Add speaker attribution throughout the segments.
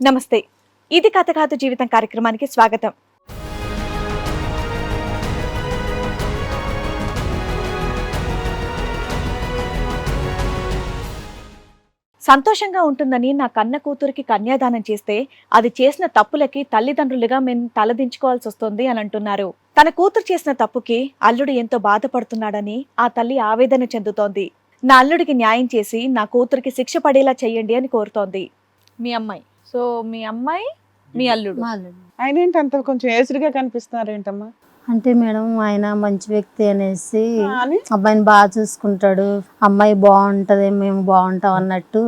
Speaker 1: నమస్తే, ఇది కథ కాదు జీవితం కార్యక్రమానికి స్వాగతం. సంతోషంగా ఉంటుందని నా కన్న కూతురికి కన్యాదానం చేస్తే అది చేసిన తప్పులకి తల్లిదండ్రులుగా మేము తలదించుకోవాల్సి వస్తుంది అని అంటున్నారు. తన కూతురు చేసిన తప్పుకి అల్లుడు ఎంతో బాధపడుతున్నాడని ఆ తల్లి ఆవేదన చెందుతోంది. నా అల్లుడికి న్యాయం చేసి నా కూతురికి శిక్ష పడేలా చెయ్యండి అని కోరుతోంది. మీ అమ్మాయి. సో మీ అమ్మాయి, మీ అల్లుడు.
Speaker 2: ఆయన ఏంటి అంత కొంచెం ఏసుడుగా కనిపిస్తున్నారు ఏంటమ్మా?
Speaker 3: అంటే మేడం ఆయన మంచి వ్యక్తి అనేసి అబ్బాయిని బాగా చూసుకుంటాడు, అమ్మాయి బాగుంటది, మేము బాగుంటాం అన్నట్టు.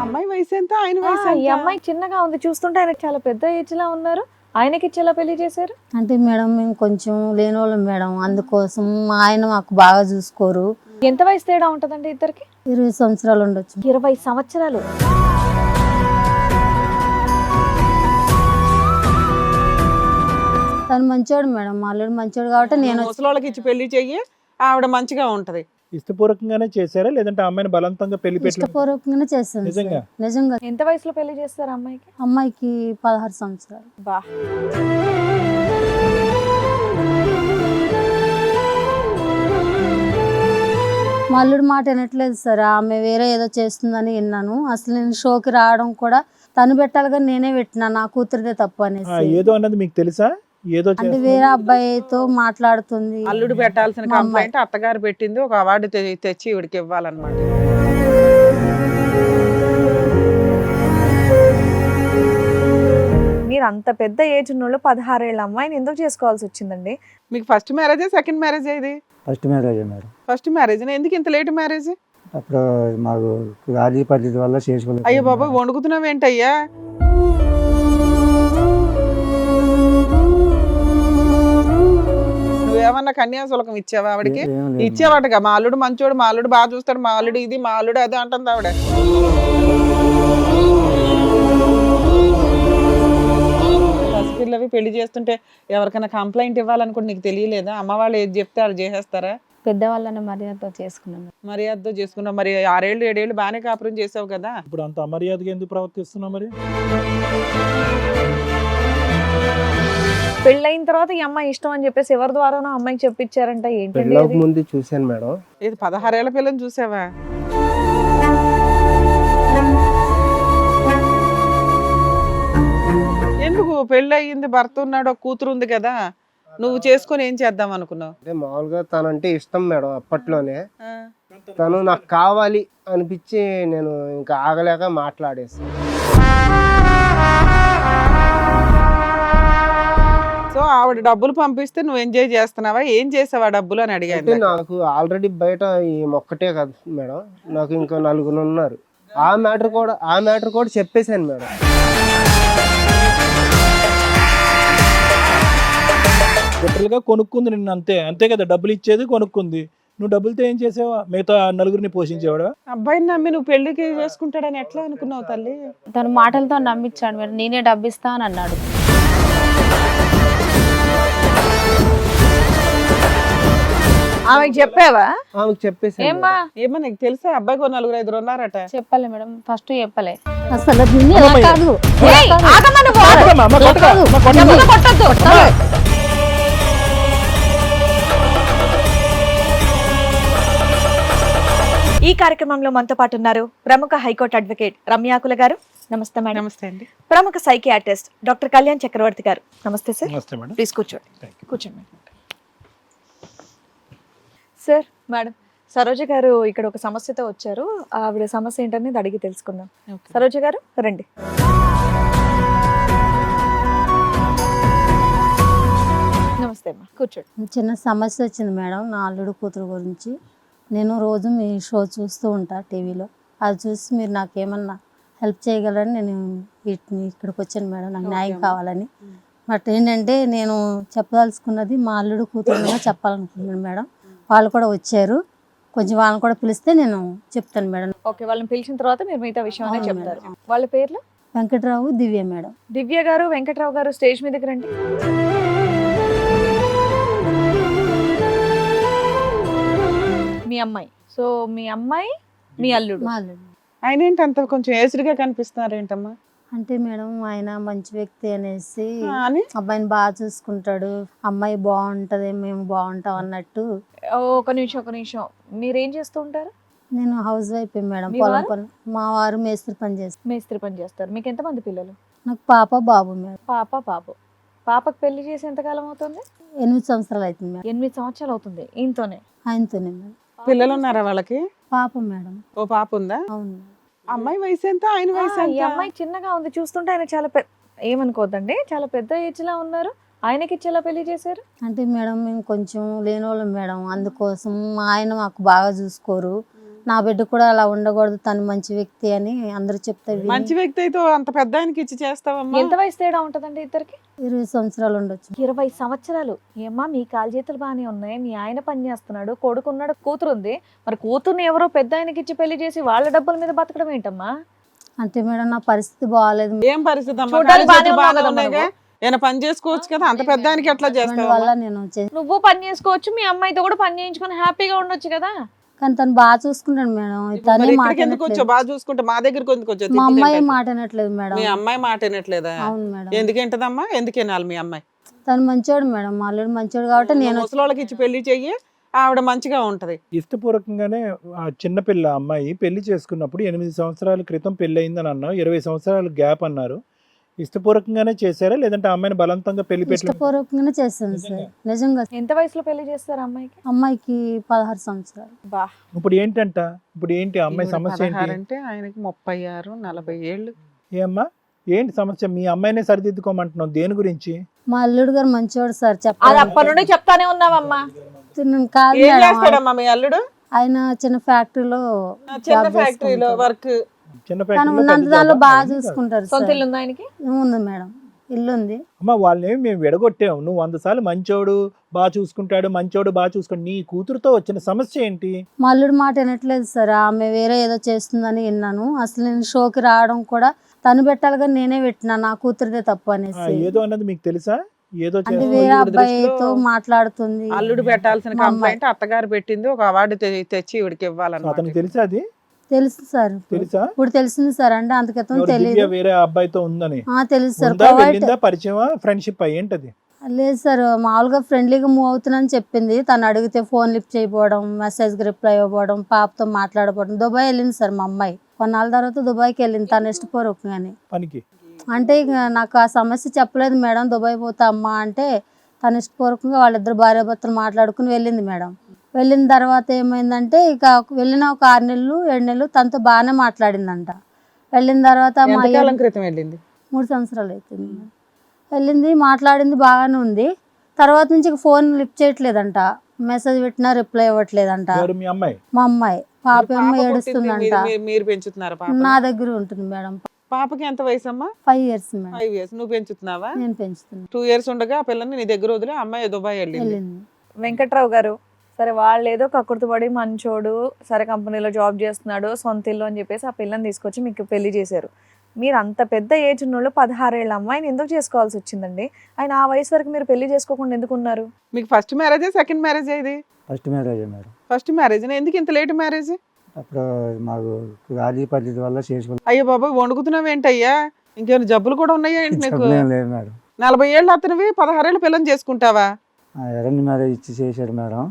Speaker 2: అమ్మాయి వయసు ఎంత, ఆయన వయసు?
Speaker 1: ఈ అమ్మాయి చిన్నగా ఉంది, చూస్తుంటే ఆయన చాలా పెద్ద ఏజ్ లా ఉన్నారు. ఆయనకి ఇచ్చేలా పెళ్లి చేశారు
Speaker 3: అంటే మేడం మేము కొంచెం లేని వాళ్ళం మేడం, అందుకోసం ఆయన మాకు బాగా చూసుకోరు.
Speaker 1: ఎంత వయసు తేడా ఉంటదండి ఇద్దరికి?
Speaker 3: 20 సంవత్సరాలు ఉండొచ్చు.
Speaker 1: 20 సంవత్సరాలు.
Speaker 3: తను మంచోడు మేడం, మా అల్లుడు మంచోడు కాబట్టి నేను
Speaker 2: ముసలోళ్ళకి ఇచ్చి పెళ్లి చెయ్యి, ఆవిడ మంచిగా ఉంటది.
Speaker 4: ఇష్టపూర్వకంగానే చేశారా లేదంటే అమ్మాయిని బలవంతంగా పెళ్లి పెట్టి?
Speaker 3: ఇష్టపూర్వకంగానే చేస్తాను.
Speaker 4: నిజంగా?
Speaker 3: నిజంగా.
Speaker 1: ఎంత వయసులో పెళ్లి చేస్తారు అమ్మాయికి?
Speaker 3: అమ్మాయికి 16 సంవత్సరాలు.
Speaker 1: బా.
Speaker 3: మా అల్లుడు మాట వినట్లేదు సార్, ఆమె వేరే ఏదో చేస్తుందని విన్నాను. అసలు నేను షోకి రావడం కూడా తను పెట్టాలి కానీ నేనే పెట్టినా, నా కూతురిదే తప్పు అనేసి.
Speaker 4: ఏదో అన్నది మీకు తెలుసా? ఏదో
Speaker 3: అంటే వేరే అబ్బాయితో మాట్లాడుతుంది.
Speaker 2: అల్లుడు పెట్టాల్సిన కంప్లైంట్ అత్తగారు పెట్టింది, ఒక అవార్డు తెచ్చి ఇవిడికి ఇవ్వాలన్నమాట.
Speaker 1: మీరు అంత పెద్ద ఏజ్ ఉన్నోళ్ళు 16 ఏళ్ళ అమ్మాయిని ఎందుకు చేసుకోవాల్సి వచ్చిందండి?
Speaker 2: మీకు ఫస్ట్ మ్యారేజా సెకండ్ మ్యారేజ్ ఇది?
Speaker 5: First marriage madam.
Speaker 2: First marriage. ఎందుకు ఇంత లేట్ మ్యారేజ్?
Speaker 5: అప్పుడు మాకు రాజీ పద్ధతి వల్ల చేసుకోలేదు.
Speaker 2: అయ్యో బాబా, వండుకుతున్నావు ఏంటయ్యా? నువ్వేమన్నా కన్యాశుల్కం ఇచ్చావా ఆవిడకి? ఇచ్చావాటగా, మా అల్లుడు మంచోడు, మా అల్లుడు బాగా చూస్తాడు, మా అల్లుడు ఇది, మా అల్లుడు అది అంటుంది ఆవిడ. పసిపిల్లవి పెళ్లి చేస్తుంటే ఎవరికైనా కంప్లైంట్ ఇవ్వాలనుకుంటే నీకు తెలియలేదా? అమ్మ వాళ్ళు ఏది చెప్తే వాళ్ళు చేసేస్తారా?
Speaker 3: పెద్దవాళ్ళని మర్యాదతో చేసుకున్నాను.
Speaker 2: మర్యాదతో చేసుకున్నావు. మరి 6 ఏళ్ళు 7 ఏళ్ళు బాగానే కాపురం చేసావు కదా.
Speaker 4: ఇప్పుడు అంత అమర్యాదగా ఎందుకు ప్రవర్తిస్తున్నావు మరి?
Speaker 1: పెళ్ళైన తర్వాత ఈ అమ్మాయి ఇష్టం అని చెప్పేసి ఎవరి ద్వారానో అమ్మాయికి చెప్పించారంట. ఏంటంటే
Speaker 5: ముందు చూశాను మేడం.
Speaker 2: ఇది 16 ఏళ్ల పిల్లని చూసావా? ఎందుకు? పెళ్ళి అయ్యింది, భర్త ఉన్నాడు, ఒక కూతురు ఉంది కదా, నువ్వు చేసుకొని ఏం చేద్దాం అనుకున్నావు?
Speaker 6: అంటే మామూలుగా తనంటే ఇష్టం మేడం. అప్పట్లోనే తను నాకు కావాలి అనిపించి నేను ఇంకా ఆగలేక మాట్లాడేసాను.
Speaker 2: సో ఆవిడ డబ్బులు పంపిస్తే నువ్వు ఎంజాయ్ చేస్తున్నావా? ఏం చేసావా డబ్బులు అని అడిగాను.
Speaker 6: నాకు ఆల్రెడీ బయట ఈ మొక్కటే కదా మేడం, నాకు ఇంకా 4 ఉన్నారు. ఆ మ్యాటర్ కూడా చెప్పేశాను మేడం.
Speaker 4: గా కొనుక్కుంది నిన్ను, అంతే కదా. డబ్బులు ఇచ్చేది, కొనుక్కుంది. నువ్వు డబ్బులతో ఏం చేసావా? మిగతా 4 పోషించేవాడు.
Speaker 2: అబ్బాయిని నమ్మి నువ్వు పెళ్లికి చేసుకుంటాడని ఎట్లా అనుకున్నావు తల్లి?
Speaker 3: తను మాటలతో నమ్మించాడు మేడం, నేనే డబ్బు ఇస్తా అని అన్నాడు.
Speaker 1: ఆమెకి చెప్పావా?
Speaker 6: ఆమెకు చెప్పేసాను.
Speaker 2: ఏమో నీకు తెలుసా అబ్బాయికి 4-5 ఉన్నారట?
Speaker 3: చెప్పలే మేడం, ఫస్ట్ చెప్పలే.
Speaker 1: అసలు ఈ కార్యక్రమంలో మనతో పాటు ఉన్నారు ప్రముఖ హైకోర్టు అడ్వకేట్ రమ్యాకుల గారు. నమస్తే మేడం.
Speaker 2: నమస్తే అండి.
Speaker 1: ప్రముఖ సైకియాట్రిస్ట్ డాక్టర్ కళ్యాణ్ చక్రవర్తి గారు. నమస్తే సార్.
Speaker 4: నమస్తే మేడం.
Speaker 1: ప్లీజ్ కూర్చోండి. సార్, మేడం, సరోజ గారు ఇక్కడ ఒక సమస్యతో వచ్చారు. ఆవిడ సమస్య ఏంటనేది అడిగి తెలుసుకుందాం. సరోజ గారు రండి. నమస్తే అమ్మా, కూర్చోండి.
Speaker 3: చిన్న సమస్య వచ్చింది మేడం, నా అల్లుడు కూతురు గురించి. నేను రోజు మీ షో చూస్తూ ఉంటా టీవీలో, అది చూసి మీరు నాకేమన్నా హెల్ప్ చేయగలరని నేను ఇక్కడికి వచ్చాను మేడం. నాకు న్యాయం కావాలని. బట్ ఏంటంటే నేను చెప్పదలుచుకున్నది మా అల్లుడు కూతురు మీద చెప్పాలనుకుంటున్నాను మేడం. వాళ్ళు కూడా వచ్చారు, కొంచెం వాళ్ళని కూడా పిలిస్తే నేను చెప్తాను మేడం.
Speaker 1: ఓకే, వాళ్ళని పిలిచిన తర్వాత మీరు మిగతా విషయం చెప్తారు. వాళ్ళ పేర్లు?
Speaker 3: వెంకట్రావు, దివ్య మేడం.
Speaker 1: దివ్య గారు, వెంకట్రావు గారు స్టేజ్ మీదకి రండి. మీ అమ్మాయి. సో మీ అమ్మాయి మీ అల్లుడు.
Speaker 3: మా అల్లుడు.
Speaker 2: ఆయన ఏంటి అంత కొంచెం ఏసుడుగా కనిపిస్తున్నారు ఏంటమ్మా
Speaker 3: అంటే మేడం ఆయన మంచి వ్యక్తి అనేసి
Speaker 2: అని
Speaker 3: అబ్బాయిని బాగా చూసుకుంటాడు, అమ్మాయి బాగుంటది, మేము బాగుంటాం అన్నట్టు.
Speaker 1: ఒక నిమిషం మీరేం చేస్తూ ఉంటారు?
Speaker 3: నేను హౌస్ వైఫ్ మేడం,
Speaker 1: మీ
Speaker 3: పొలం వారు? పని. మా వారు మేస్త్రి పని చేస్తారు.
Speaker 1: మేస్త్రి పని చేస్తారు. మీకు ఎంతమంది పిల్లలు?
Speaker 3: నాకు పాప బాబు మేడం.
Speaker 1: బాబు. పాపకు పెళ్లి చేసి ఎంతకాలం అవుతుంది?
Speaker 3: 8 సంవత్సరాలు అవుతుంది మేడం.
Speaker 1: 8 సంవత్సరాలు అవుతుంది ఈయనతోనే.
Speaker 3: ఆయనతోనే మేడం.
Speaker 2: పిల్లలు ఉన్నారా వాళ్ళకి?
Speaker 3: పాప మేడం.
Speaker 2: ఓ పాప ఉందా?
Speaker 3: అవును మేడం.
Speaker 2: అమ్మాయి వయసు ఎంత, ఆయన వయసు
Speaker 1: ఈ
Speaker 2: ఎంత?
Speaker 1: అమ్మాయి చిన్నగా ఉంది చూస్తుంటే. ఆయన చాలా ఏమనుకోద్దండి, చాలా పెద్ద ఏజ్ లా ఉన్నారు. ఆయనకి ఇచ్చేలా పెళ్లి చేశారు.
Speaker 3: అంటే మేడం మేము కొంచెం లేనోళ్ళం మేడం, అందుకోసం మా ఆయన మాకు బాగా చూసుకోరు. నా బిడ్డ కూడా అలా ఉండకూడదు, తను మంచి వ్యక్తి అని అందరూ చెప్తే విని
Speaker 2: మంచి వ్యక్తి అయితే అంత పెద్ద ఆయనకి ఇచ్చి చేస్తావమ్మా?
Speaker 1: ఎంత వయసు తేడా ఉంటదండి ఇద్దరికి?
Speaker 3: 20 సంవత్సరాలు ఉండొచ్చు.
Speaker 1: 20 సంవత్సరాలు. ఏమ్మా మీ కాలు చేతులు బాగానే ఉన్నాయి, మీ ఆయన పని చేస్తున్నాడు, కొడుకున్నాడు, కూతురు ఉంది. మరి కూతుర్ని ఎవరో పెద్ద ఆయనకి ఇచ్చి పెళ్లి చేసి వాళ్ళ డబ్బుల మీద బతకడం ఏంటమ్మా?
Speaker 3: అంటే మేడం నా పరిస్థితి బాగాలేదు
Speaker 2: ఏం పరిస్థితి అమ్మా?
Speaker 1: చూడ్డానికి
Speaker 2: కాళ్ళు చేతులు
Speaker 1: బాగానే
Speaker 2: బాగానే
Speaker 1: ఉన్నావు
Speaker 2: ఉన్నాయిగా? ఏమైనా పని చేసుకోవచ్చు కదా, అంత పెద్ద ఆయనకి ఎట్లా చేస్తావు?
Speaker 3: వల్ల నేను
Speaker 1: నువ్వు పని చేసుకోవచ్చు, మీ అమ్మాయితో కూడా పని చేయించుకొని హ్యాపీగా ఉండొచ్చు కదా.
Speaker 3: కానీ తను బాగా చూసుకుంటాడు మేడం. తనే మాట
Speaker 2: ఇక్కడికి ఎందుకు వచ్చావు?
Speaker 3: వినట్లేదు.
Speaker 2: బాగా చూసుకుంటే మా దగ్గరికి ఎందుకు వచ్చావు?
Speaker 3: మా
Speaker 2: తిండి
Speaker 3: అమ్మాయి
Speaker 2: తింటానికి.
Speaker 3: మాట వినట్లేదు మేడం.
Speaker 2: మీ అమ్మాయి మాట వినట్లేదా?
Speaker 3: అవును మేడం.
Speaker 2: ఎందుకేంటదమ్మా? ఎందుకు వినాలి మీ అమ్మాయి?
Speaker 3: తను మంచోడు మేడం, మా అల్లుడు మంచోడు కాబట్టి నేను
Speaker 2: ముసలోళ్ళకి ఇచ్చి పెళ్లి చెయ్యి, ఆవిడ మంచిగా ఉంటది.
Speaker 4: ఇష్టపూర్వకంగానే ఆ చిన్నపిల్ల అమ్మాయి పెళ్లి చేసుకున్నప్పుడు 8 సంవత్సరాల క్రితం పెళ్లి అయిందని అన్నావు, 20 సంవత్సరాల గ్యాప్ అన్నారు. ఇష్టపూర్వకంగానే చేశారా లేదంటే అమ్మాయిని బలవంతంగా పెళ్లి పెట్టారు?
Speaker 3: ఇష్టపూర్వకంగానే చేస్తాను సార్. నిజంగా
Speaker 1: ఎంత వయసులో పెళ్లి చేస్తారు అమ్మాయికి?
Speaker 3: అమ్మాయికి 16 సంవత్సరాలు.
Speaker 1: బా
Speaker 4: ఇప్పుడు ఏంటంట? ఇప్పుడు ఏంటి అమ్మాయి సమస్య ఏంటి?
Speaker 2: 16 అంటే ఆయనకి 36, 40 ఏళ్ళు.
Speaker 4: ఏమ్మా ఏంటి సమస్య? మీ అమ్మాయినే సరిదిద్దుకోమంటున్నావు, దేని గురించి?
Speaker 3: మా అల్లుడు గారు మంచోడు సార్.
Speaker 1: అది
Speaker 3: చెప్పాలి
Speaker 1: అప్పటి నుండి చెప్తానే ఉన్నావమ్మా.
Speaker 3: కాదు
Speaker 2: ఏం
Speaker 3: మేడం,
Speaker 2: చేస్తాడమ్మా మీ అల్లుడు?
Speaker 3: ఆయన చిన్న ఫ్యాక్టరీలో
Speaker 2: చిన్న
Speaker 3: జాబ్
Speaker 2: ఫ్యాక్టరీలో
Speaker 3: చేసుకుంటాడు.
Speaker 2: వర్క్.
Speaker 4: చిన్న
Speaker 3: కానీ
Speaker 4: ఫ్యాక్టరీలో
Speaker 3: ఉన్నంత
Speaker 4: పెద్ద
Speaker 3: దానిలో
Speaker 4: జాబా?
Speaker 3: బాగా
Speaker 4: అది కాదు.
Speaker 3: చూసుకుంటారు
Speaker 1: సొంత
Speaker 3: సార్.
Speaker 1: ఇల్లు ఉందా ఆయనకి?
Speaker 3: ఉంది మేడం, ఇల్లు ఉంది.
Speaker 4: అమ్మ వాళ్ళని మేము విడగొట్టాము, నువ్వు 100 సార్లు మంచోడు బాగా చూసుకుంటాడు, మంచోడు బాగా చూసుకుంటాడు. నీ కూతురుతో వచ్చిన సమస్య ఏంటి?
Speaker 3: మా అల్లుడు మాట వినట్లేదు సార్. ఆమె వేరే ఏదో చేస్తుందని విన్నాను. అసలు నేను షోకి రావడం కూడా తను పెట్టాలి కానీ నేనే పెట్టినా, నా కూతురిదే తప్పు
Speaker 4: ఆ,
Speaker 3: అనేసి.
Speaker 4: ఏదో అన్నది మీకు తెలుసా? ఏదో
Speaker 3: అంటే
Speaker 4: చేస్తా-
Speaker 3: వేరే
Speaker 2: ఈవిడ
Speaker 3: అబ్బాయితో
Speaker 2: దృష్టిలో
Speaker 3: మాట్లాడుతుంది.
Speaker 2: అల్లుడు పెట్టాల్సిన
Speaker 3: మా అమ్మాయి.
Speaker 2: కంప్లైంట్ అత్తగారు పెట్టింది, ఒక అవార్డు తెచ్చి ఇవిడికి ఇవ్వాలన్నమాట.
Speaker 4: అతనికి తెలుసా? అది
Speaker 3: తెలుసు సార్.
Speaker 4: తెలుసా?
Speaker 3: ఇప్పుడు తెలిసింది సార్. అంటే అంతక్రితం
Speaker 4: ఎవరు దివ్య
Speaker 3: తెలియదు.
Speaker 4: వేరే అబ్బాయితో ఉందని?
Speaker 3: తెలుసు సార్.
Speaker 4: ఉందా,
Speaker 3: ప్రొవైడ్
Speaker 4: వెళ్ళిందా, పరిచయమా, ఫ్రెండ్షిప్ ఏంటది?
Speaker 3: లేదు సార్, మామూలుగా ఫ్రెండ్లీగా మూవ్ అవుతున్నానని చెప్పింది. తను అడిగితే ఫోన్ లిఫ్ట్ చేయకపోవడం, మెసేజ్కి రిప్లై ఇవ్వకపోవడం, పాపతో మాట్లాడకపోవడం. దుబాయ్ వెళ్ళింది సార్ మా అమ్మాయి. కొన్నాళ్ళ తర్వాత దుబాయ్కి వెళ్ళింది తను ఇష్టపూర్వకంగానే.
Speaker 4: పనికి
Speaker 3: అంటే ఇక నాకు ఆ సమస్య చెప్పలేదు మేడం. దుబాయ్ పోతా అమ్మా అంటే తను ఇష్టపూర్వకంగా వాళ్ళిద్దరు భార్యాభర్తలు మాట్లాడుకుని వెళ్ళింది మేడం. వెళ్ళిన తర్వాత ఏమైందంటే ఇక వెళ్ళిన ఒక 6 నెలలు 7 నెలలు తనతో బాగానే మాట్లాడిందంట. వెళ్ళిన తర్వాత మా
Speaker 2: ఎంతకాలం క్రితం వెళ్ళింది?
Speaker 3: 3 సంవత్సరాలు అవుతుంది మేడం. వెళ్ళింది, మాట్లాడింది, బాగానే ఉంది. తర్వాత నుంచి ఇక ఫోన్ లిఫ్ట్ చేయట్లేదంట. మెసేజ్ పెట్టినా రిప్లై ఇవ్వట్లేదంట.
Speaker 4: ఎవరు మీ అమ్మాయి?
Speaker 3: మా అమ్మాయి పాప
Speaker 2: పాప
Speaker 3: ఏమో
Speaker 2: పుట్టింది,
Speaker 3: ఏడుస్తుందంట.
Speaker 2: మీరు పెంచుతున్నారా పాప?
Speaker 3: నా దగ్గర ఉంటుంది మేడం.
Speaker 2: పాపకి ఎంత వయసు అమ్మా?
Speaker 3: 5 years మేడం.
Speaker 2: 5 years. నువ్వు పెంచుతున్నావా?
Speaker 3: నేను పెంచుతున్నాను.
Speaker 2: 2 years ఉండగా ఆ పిల్లని నీ దగ్గర వదిలి అమ్మాయి దుబాయ్ వెళ్ళింది.
Speaker 3: వెళ్ళింది.
Speaker 1: వెంకట్రావు గారు, సరే వాళ్ళు ఏదో కక్కుర్తిపడి మంచోడు, సరే కంపెనీలో జాబ్ చేస్తున్నాడు, సొంత ఇల్లు అని చెప్పేసి ఆ పిల్లని తీసుకొచ్చి మీకు పెళ్లి చేశారు. మీరు అంత పెద్ద ఏజ్ ఉన్నోళ్ళు 16 ఏళ్ళ అమ్మాయిని ఎందుకు చేసుకోవాల్సి వచ్చిందండి? ఆయన ఆ వయసు వరకు మీరు పెళ్లి చేసుకోకుండా ఎందుకు ఉన్నారు?
Speaker 2: మీకు ఫస్ట్ మ్యారేజే సెకండ్ మ్యారేజ్ ఇది?
Speaker 5: First marriage madam.
Speaker 2: First marriage. ఎందుకు ఇంత లేట్ మ్యారేజ్?
Speaker 5: అప్పుడు మాకు రాజీ పద్ధతి వల్ల చేసుకోవాలి.
Speaker 2: అయ్యో బాబాయ్, వండుకుతున్నావు ఏంటయ్యా? ఇంకేమైనా జబ్బులు కూడా ఉన్నాయా ఏంటి నీకు?
Speaker 5: చెప్పలేం లేదు మేడం.
Speaker 2: 40 ఏళ్ళు అతనివి 16 ఏళ్ళు పిల్లని చేసుకుంటావా?
Speaker 5: అరేంజ్ మ్యారేజ్ ఇచ్చి చేశారు మేడం.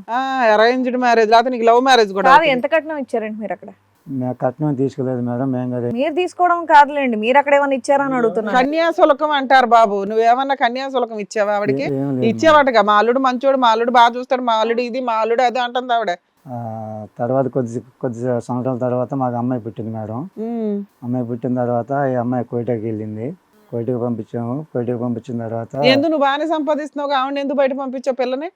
Speaker 2: అరేంజ్డ్ మ్యారేజ్, లేకపోతే నీకు లవ్ మ్యారేజ్ కూడా
Speaker 1: కాదు,
Speaker 2: అవుతుంది.
Speaker 1: ఎంత కట్నం ఇచ్చారండి మీరు అక్కడ?
Speaker 5: మేము కట్నం తీసుకోలేదు మేడం. మేము కదా
Speaker 1: మీరు తీసుకోవడం కాదులేండి, మీరు అక్కడ ఏమైనా ఇచ్చారని అడుగుతున్నారు.
Speaker 2: కన్యాశుల్కం అంటారు బాబు. నువ్వేమన్నా కన్యాశుల్కం ఇచ్చావా ఆవిడకి?
Speaker 5: ఏం లేదు.
Speaker 2: ఇచ్చేవాటగా, మా అల్లుడు మంచోడు, మా అల్లుడు బాగా చూస్తాడు, మా అల్లుడు ఇది, మా అల్లుడు అది అంటుంది ఆవిడ.
Speaker 5: తర్వాత కొద్ది సంవత్సరాల తర్వాత మాకు అమ్మాయి పుట్టింది మేడం. అమ్మాయి పుట్టిన తర్వాత ఈ అమ్మాయి కోయిటాకి వెళ్ళింది. కోయిటకి పంపించాము. కోయిటకి పంపించిన తర్వాత
Speaker 2: ఎందుకు నువ్వు బాగానే సంపాదిస్తున్నావు, ఆవిడ ఎందుకు బయట పంపించావు పిల్లని?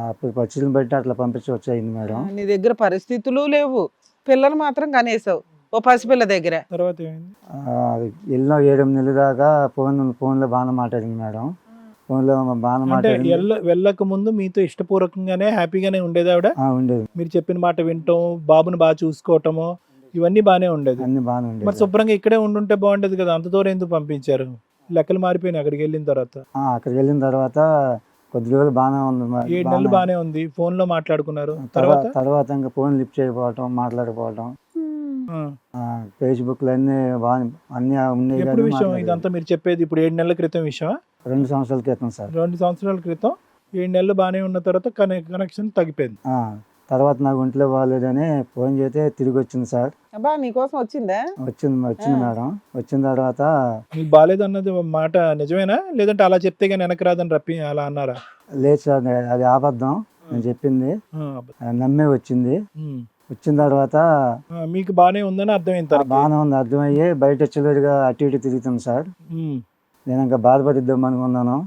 Speaker 5: అప్పుడు ఖర్చులను బట్టి అట్లా పంపించవచ్చు అయింది మేడం.
Speaker 2: నీ దగ్గర పరిస్థితులు లేవు, పిల్లలు మాత్రం కనేసావు ఓ పసిపిల్ల దగ్గర.
Speaker 4: తర్వాత ఏమైంది?
Speaker 5: వెళ్ళిన 7 నెలల దాకా ఫోన్లో బాగా మాట్లాడింది మేడం. ఫోన్లో బాగా
Speaker 4: అంటే
Speaker 5: మాట్లాడింది.
Speaker 4: వెళ్ళక ముందు మీతో ఇష్టపూర్వకంగానే హ్యాపీగానే ఉండేది ఆవిడ?
Speaker 5: ఉండేది.
Speaker 4: మీరు చెప్పిన మాట వినటం, బాబుని బాగా చూసుకోవటము, ఇవన్నీ బానే ఉండేది.
Speaker 5: అన్ని బాగానే
Speaker 4: మరి
Speaker 5: ఉండేది.
Speaker 4: శుభ్రంగా ఇక్కడే ఉండుంటే బాగుండేది కదా, అంత దూరం ఎందుకు పంపించారు? లెక్కలు మారిపోయినాయి అక్కడికి వెళ్ళిన తర్వాత.
Speaker 5: అక్కడికి వెళ్ళిన తర్వాత కొద్ది రోజులు బాగానే ఉంది
Speaker 4: 7 నెలలు బానే ఉంది, ఫోన్ లో మాట్లాడుకున్నారు. తర్వాత
Speaker 5: తర్వాత ఇంకా ఫోన్ లిఫ్ట్ చేయకపోవటం, మాట్లాడకపోవటం,
Speaker 4: ఆ,
Speaker 5: ఫేస్బుక్ లో అన్ని అన్ని ఉన్నాయి
Speaker 4: ఎప్పుడు
Speaker 5: కానీ
Speaker 4: విషయం
Speaker 5: మాట్లాడేది.
Speaker 4: ఇదంతా మీరు చెప్పేది? ఇప్పుడు 7 నెలల క్రితం విషయమా?
Speaker 5: 2 సంవత్సరాల క్రితం సార్.
Speaker 4: 2 సంవత్సరాల క్రితం 7 నెలలు బానే ఉన్న తర్వాత కనెక్షన్ తగ్గిపోయింది.
Speaker 5: తర్వాత నాకు ఒంట్లో బాగాలేదని ఫోన్ చేస్తే తిరిగి వచ్చింది సార్.
Speaker 2: అబ్బా నీకోసం వచ్చిందా?
Speaker 5: వచ్చింది మేడం. వచ్చిన తర్వాత
Speaker 4: మీకు బాగాలేదు అన్నది మాట నిజమేనా, లేదంటే అలా చెప్తే కానీ వెనక రాదని అలా అన్నారా?
Speaker 5: లేదు సార్, అది అబద్ధం నేను చెప్పింది. నమ్మే వచ్చింది.
Speaker 4: ఉమ్.
Speaker 5: వచ్చిన తర్వాత
Speaker 4: మీకు బానే ఉందని అర్థమైంది తర్వాత.
Speaker 5: బాగానే ఉంది అర్థమయ్యి బయట చిల్లరిగా అటు ఇటు తిరుగుతుంది సార్.
Speaker 4: ఉమ్.
Speaker 5: నేను ఇంకా బాధపడిద్దాం అనుకున్నాను.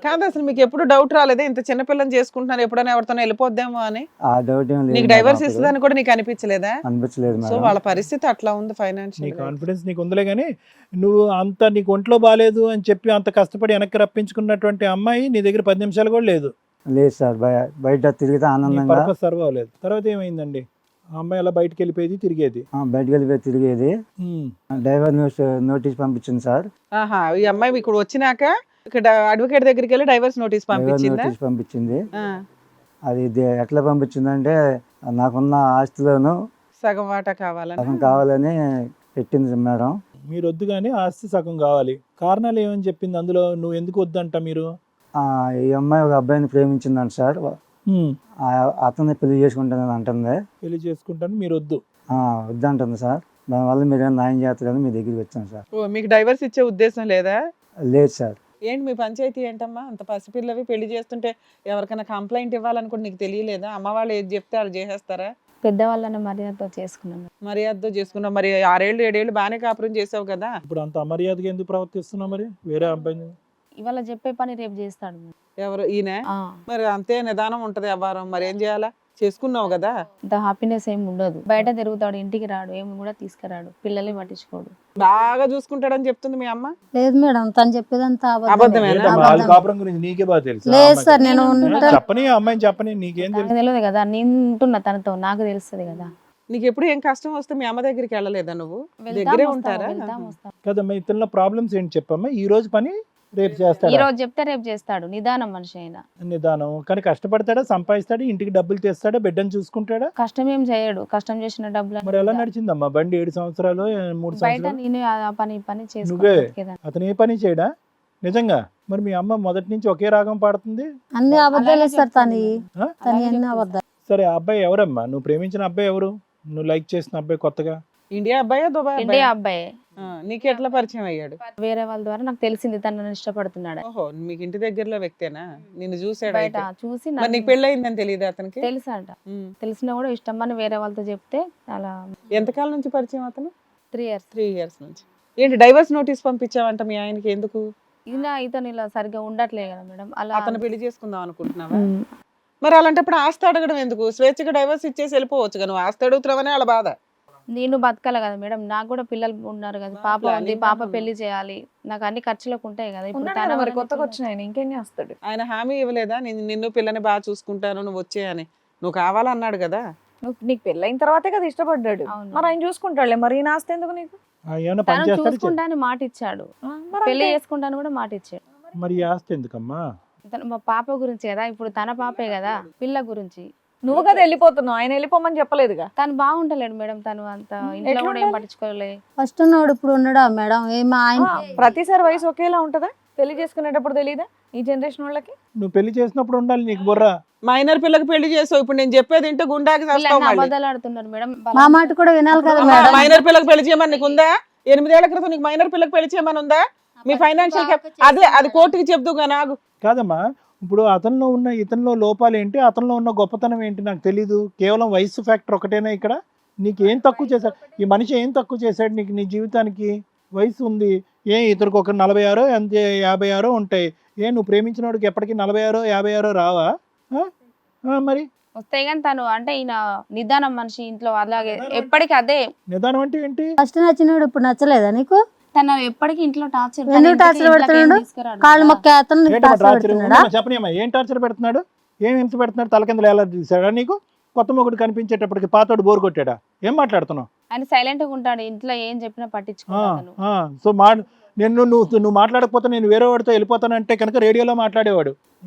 Speaker 2: కాదు, అసలు మీకు ఎప్పుడు డౌట్ రాలేదా ఇంత చిన్నపిల్లని చేసుకుంటున్నారు, ఎప్పుడైనా ఎవరితో వెళ్ళిపోద్దామో అని?
Speaker 5: ఆ డౌట్ ఏం లేదు
Speaker 2: నీకు
Speaker 5: మేడం,
Speaker 2: డైవర్స్
Speaker 5: అప్పుడు
Speaker 2: ఇస్తుందని కూడా నీకు అనిపించలేదా?
Speaker 5: అనిపించలేదు
Speaker 2: సో
Speaker 5: మేడం.
Speaker 2: వాళ్ళ పరిస్థితి అట్లా ఉంది
Speaker 4: నీ
Speaker 2: ఫైనాన్షియల్.
Speaker 4: కాన్ఫిడెన్స్ నీకు ఉందిలే కానీ నువ్వు అంత నీకు ఒంట్లో బాగాలేదు అని చెప్పి అంత కష్టపడి వెనక్కి రప్పించుకున్నటువంటి అమ్మాయి నీ దగ్గర 10 నిమిషాలు కూడా లేదు.
Speaker 5: లేదు సార్, బయట తిరిగితే
Speaker 4: నీ
Speaker 5: ఆనందంగా
Speaker 4: పర్పస్ సర్వ్ అవ్వలేదు. తర్వాత ఏమైందండి? ఆ అమ్మాయి అలా బయటకు వెళ్ళిపోయేది, తిరిగేది.
Speaker 5: బయటకు వెళ్ళిపోయి తిరిగేది.
Speaker 4: ఉమ్.
Speaker 5: డ్రైవర్ నోటీస్ పంపించింది సార్.
Speaker 2: ఆహా, ఈ అమ్మాయి ఇక్కడ వచ్చినాక ఇక్కడ అడ్వకేట్ దగ్గరికి వెళ్ళి డైవర్స్ నోటీస్
Speaker 5: డ్రైవర్
Speaker 2: పంపించిందా?
Speaker 5: నోటీస్ పంపించింది.
Speaker 2: ఆ,
Speaker 5: అది ఎట్లా పంపించిందంటే నాకున్న ఆస్తిలోను
Speaker 2: సగం వాటా కావాలని.
Speaker 5: సగం కావాలని పెట్టింది మేడం.
Speaker 4: మీరు వద్దు కానీ ఆస్తి సగం కావాలి. కారణాలు ఏమని చెప్పింది అందులో? నువ్వు ఎందుకు వద్దంట మీరు?
Speaker 5: ఈ అమ్మాయి ఒక అబ్బాయిని ప్రేమించిందంట సార్.
Speaker 4: ఉమ్.
Speaker 5: అతన్ని పెళ్లి చేసుకుంటానని అంటుంది.
Speaker 4: పెళ్లి చేసుకుంటాను మీరు వద్దు.
Speaker 5: వద్దంటుంది సార్. దానివల్ల మీరు ఏమైనా న్యాయం చేస్తారని మీ దగ్గరికి వచ్చాను సార్.
Speaker 2: ఓ, మీకు డైవర్స్ ఇచ్చే ఉద్దేశం లేదా?
Speaker 5: లేదు సార్.
Speaker 2: ఏంటి మీ పంచాయతీ ఏంటమ్మా? అంత పసిపిల్లవి పెళ్లి చేస్తుంటే ఎవరికైనా కంప్లైంట్ ఇవ్వాలని కూడా నీకు తెలియలేదా? అమ్మ వాళ్ళు ఏది చెప్తే వాళ్ళు చేసేస్తారా?
Speaker 3: పెద్దవాళ్ళని మర్యాదతో చేసుకున్నాను.
Speaker 2: మర్యాదతో చేసుకున్నావు. మరి 6 ఏళ్ళు 7 ఏళ్ళు బాగానే కాపురం చేసావు కదా.
Speaker 4: ఇప్పుడు అంత అమర్యాదగా ఎందుకు ప్రవర్తిస్తున్నావు మరి? వేరే అబ్బాయిని
Speaker 3: ఇవాళ చెప్పే పని రేపు చేస్తాడు మేడం.
Speaker 2: ఎవరు ఈయన?
Speaker 3: ఆ,
Speaker 2: మరి అంతే నిదానం ఉంటది వ్యవహారం. మరి ఏం చేయాలా? చేసుకున్నావు కదా.
Speaker 3: అంత హ్యాపీనెస్ ఏమి ఉండదు. బయట తిరుగుతాడు, ఇంటికి రాడు, ఏమి కూడా తీసుకురాడు, పిల్లల్ని పట్టించుకోడు.
Speaker 2: బాగా చూసుకుంటాడని చెప్తుంది మీ అమ్మ.
Speaker 3: లేదు మేడం, తను చెప్పేదంతా
Speaker 2: అబద్ధమేనా?
Speaker 4: ఏంటమ్మా, వాళ్ళ కాపురం గురించి నీకే బాగా తెలుసు.
Speaker 3: లేదు సార్, నేను
Speaker 4: చెప్పని ఆ అమ్మాయిని చెప్పని నీకేం తెలుసు?
Speaker 3: నాకు తెలియదు కదా, నేను ఉంటున్నా తనతో, నాకు తెలుస్తుంది కదా.
Speaker 2: నీకు ఎప్పుడు ఏం కష్టం వస్తే మీ అమ్మ దగ్గరికి వెళ్ళలేదా నువ్వు?
Speaker 3: వెళ్తాం,
Speaker 2: దగ్గరే
Speaker 3: వస్తాం,
Speaker 2: ఉంటారా?
Speaker 3: వెళ్తాం, వస్తాం.
Speaker 4: కదమ్మా, ఇతనిలో ప్రాబ్లమ్స్ ఏంటి చెప్పమ్మా. ఈ రోజు పని రేపు
Speaker 3: ఈ
Speaker 4: చేస్తాడా?
Speaker 3: రోజు చెప్తే రేపు చేస్తాడు, నిదానం మనిషి అయినా.
Speaker 4: నిదానం. కానీ కష్టపడతాడా, సంపాదిస్తాడా, ఇంటికి డబ్బులు తెస్తాడా, బిడ్డను చూసుకుంటాడా?
Speaker 3: కష్టం ఏం చేయడు, కష్టం చేసిన డబ్బులు
Speaker 4: మరి ఎలా నడిచిందమ్మా బండి? 7 సంవత్సరాలు 3
Speaker 3: బయట
Speaker 4: సంవత్సరాలు
Speaker 3: నేను ఆ పని
Speaker 4: నువ్వే?
Speaker 3: చేసుకుని
Speaker 4: అతను ఏ పని చేయడా నిజంగా? మరి మీ అమ్మ మొదటి నుంచి ఒకే రాగం పాడుతుంది.
Speaker 3: అన్ని అబద్ధాలు సార్, తని
Speaker 4: ఆ?
Speaker 3: తని అన్ని అబద్ధాలు.
Speaker 4: సరే, ఆ అబ్బాయి ఎవరమ్మా? నువ్వు ప్రేమించిన అబ్బాయి ఎవరు? నువ్వు లైక్ చేసిన అబ్బాయి కొత్తగా?
Speaker 2: ఇండియా అబ్బాయా దుబాయ్
Speaker 3: ఇండియా
Speaker 2: అబ్బాయా?
Speaker 3: అబ్బాయి.
Speaker 2: నీకు ఎట్లా పరిచయం అయ్యాడు?
Speaker 3: వేరే వాళ్ళ ద్వారా నాకు తెలిసింది తను నన్ను ఇష్టపడుతున్నాడు.
Speaker 2: ఓహో, మీకు ఇంటి దగ్గరలో వ్యక్తేనా? నిన్ను చూసాడు
Speaker 3: బయట
Speaker 2: అయితే.
Speaker 3: చూసి
Speaker 2: మరి
Speaker 3: నన్ను
Speaker 2: నీకు పెళ్ళయిందని తెలియదు అతనికి?
Speaker 3: తెలుసంట.
Speaker 2: ఉమ్.
Speaker 3: తెలిసినా కూడా ఇష్టం అని వేరే వాళ్ళతో చెప్తే అలా
Speaker 2: ఎంతకాలం నుంచి పరిచయం అతను?
Speaker 3: 3 years.
Speaker 2: 3 years నుంచి. ఏంటి డైవర్స్ నోటీస్ పంపించావంట మీ ఆయనకి? ఎందుకు?
Speaker 3: ఇతను ఇలా సరిగ్గా ఉండట్లే కదా మేడం, అలా
Speaker 2: అతను పెళ్లి చేసుకుందాం అనుకుంటున్నావా?
Speaker 3: ఉమ్.
Speaker 2: మరి అలాంటప్పుడు ఆస్తి అడగడం ఎందుకు? స్వేచ్ఛగా డైవర్స్ ఇచ్చేసి వెళ్ళిపోవచ్చు. నువ్వు ఆస్తి అడుగుతున్నావనే వాళ్ళ బాధ.
Speaker 3: నేను బతకాలి కదా మేడం, నాకు కూడా పిల్లలు ఉన్నారు కదా, పాప ఉంది, పాప పెళ్లి చేయాలి, నాకు అన్ని ఖర్చులకు ఉంటాయి కదా. ఇప్పుడు తన
Speaker 1: మరి
Speaker 3: వల్ల
Speaker 1: కొత్తగా వచ్చిన ఆయన ఇంకేం చేస్తాడు?
Speaker 2: ఆయన హామీ ఇవ్వలేదా? నిన్ను పిల్లని బాగా చూసుకుంటాను, నువ్వు వచ్చేయని. నువ్వు కావాలన్నాడు కదా.
Speaker 1: నీకు పెళ్ళైన తర్వాతే కదా ఇష్టపడ్డాడు.
Speaker 3: అవును.
Speaker 1: మరి ఆయన చూసుకుంటాడులే, మరి ఈ నాస్తి ఎందుకు నీకు?
Speaker 4: ఏమైనా పని
Speaker 3: తను
Speaker 4: చేస్తాడు?
Speaker 3: చూసుకుంటాను మాట ఇచ్చాడు,
Speaker 1: మరి
Speaker 3: పెళ్లి
Speaker 1: అంతే.
Speaker 3: చేసుకుంటాను కూడా మాట ఇచ్చాడు.
Speaker 4: మరి ఈ ఆస్తి ఎందుకమ్మా?
Speaker 3: మా పాప గురించి కదా, ఇప్పుడు తన పాపే కదా, పిల్ల గురించి.
Speaker 1: నువ్వు కదా వెళ్ళిపోతున్నావు, ఆయన వెళ్ళిపోమని చెప్పలేదుగా.
Speaker 3: తను బాగుంటలేడు మేడం, తను అంత ఇంట్లో
Speaker 1: ఎట్లా
Speaker 3: కూడా ఏం
Speaker 1: ఉండాలి?
Speaker 3: పట్టించుకోలే.
Speaker 7: ఫస్ట్ ఉన్నాడు, ఇప్పుడు ఉన్నాడా మేడం? ఏం ఆయన
Speaker 1: ప్రతిసారి వయసు ఒకేలా ఉంటదా? పెళ్లి చేసుకునేటప్పుడు తెలీదా ఈ జనరేషన్ వాళ్ళకి?
Speaker 4: నువ్వు పెళ్లి చేసినప్పుడు ఉండాలి నీకు బుర్ర.
Speaker 2: మైనర్ పిల్లకి పెళ్లి చేసావు, ఇప్పుడు నేను చెప్పేది ఇంటూ గుండాకి చేస్తావు
Speaker 3: వీళ్ళన్నీ
Speaker 2: మళ్ళీ.
Speaker 3: అబద్ధాలు ఆడుతున్నారు మేడం.
Speaker 7: మా మాట కూడా వినాలి కదా
Speaker 2: అమ్మా,
Speaker 7: మేడం.
Speaker 2: మైనర్ పిల్లకి పెళ్లి చేయమని నీకు ఉందా? 8 ఏళ్ల క్రితం నీకు మైనర్ పిల్లకి పెళ్లి చేయమని ఉందా? మీ ఫైనాన్షియల్ అదే అది కోర్టుకి చెప్దుగా నాకు.
Speaker 4: కాదమ్మా, ఇప్పుడు అతనిలో ఉన్న ఇతనిలో లోపాలు ఏంటి, అతనిలో ఉన్న గొప్పతనం ఏంటి నాకు తెలీదు. కేవలం వయసు ఫ్యాక్టర్ ఒకటేనా ఇక్కడ? నీకు ఏం తక్కువ చేశాడు ఈ మనిషి? ఏం తక్కువ చేశాడు నీకు? నీ జీవితానికి వయసు ఉంది. ఇతనికి ఒక 46 అంతే 56 ఉంటాయి. నువ్వు ప్రేమించిన వాడికి ఎప్పటికీ 46 56 రావా? మరి
Speaker 3: వస్తాయి కానీ తను అంటే ఈయన నిదానం మనిషి, ఇంట్లో అలాగే ఎప్పటికీ అదే.
Speaker 4: నిదానం అంటే ఏంటి?
Speaker 7: ఫస్ట్ నచ్చినాడు, ఇప్పుడు నచ్చలేదా నీకు?
Speaker 3: తను ఎప్పటికీ ఇంట్లో టార్చర్.
Speaker 7: ఎందుకు టార్చర్ పెడుతున్నాడు? కాళ్ళు మొక్క అతను
Speaker 4: ఏంటమ్మా
Speaker 7: టార్చర్
Speaker 4: టార్చర్?
Speaker 7: పెడుతున్నాడా?
Speaker 4: చెప్పనమ్మా, ఏం టార్చర్ పెడుతున్నాడు? ఏం హింస పెడుతున్నాడు? తల కింద ఎలా తీసాడా నీకు? కొత్త మొగుడు కనిపించేటప్పటికి పాతోడు బోర్ కొట్టాడా? ఏం మాట్లాడుతున్నావు?
Speaker 3: ఆయన సైలెంట్ గా ఉంటాడు, ఇంట్లో ఏం చెప్పినా పట్టించుకోడు.
Speaker 4: సో నువ్వు మాట్లాడకపోతే నేను వేరే వాడితో వెళ్ళిపోతానంటే కనుక రేడియోలో మాట్లాడేవాడు.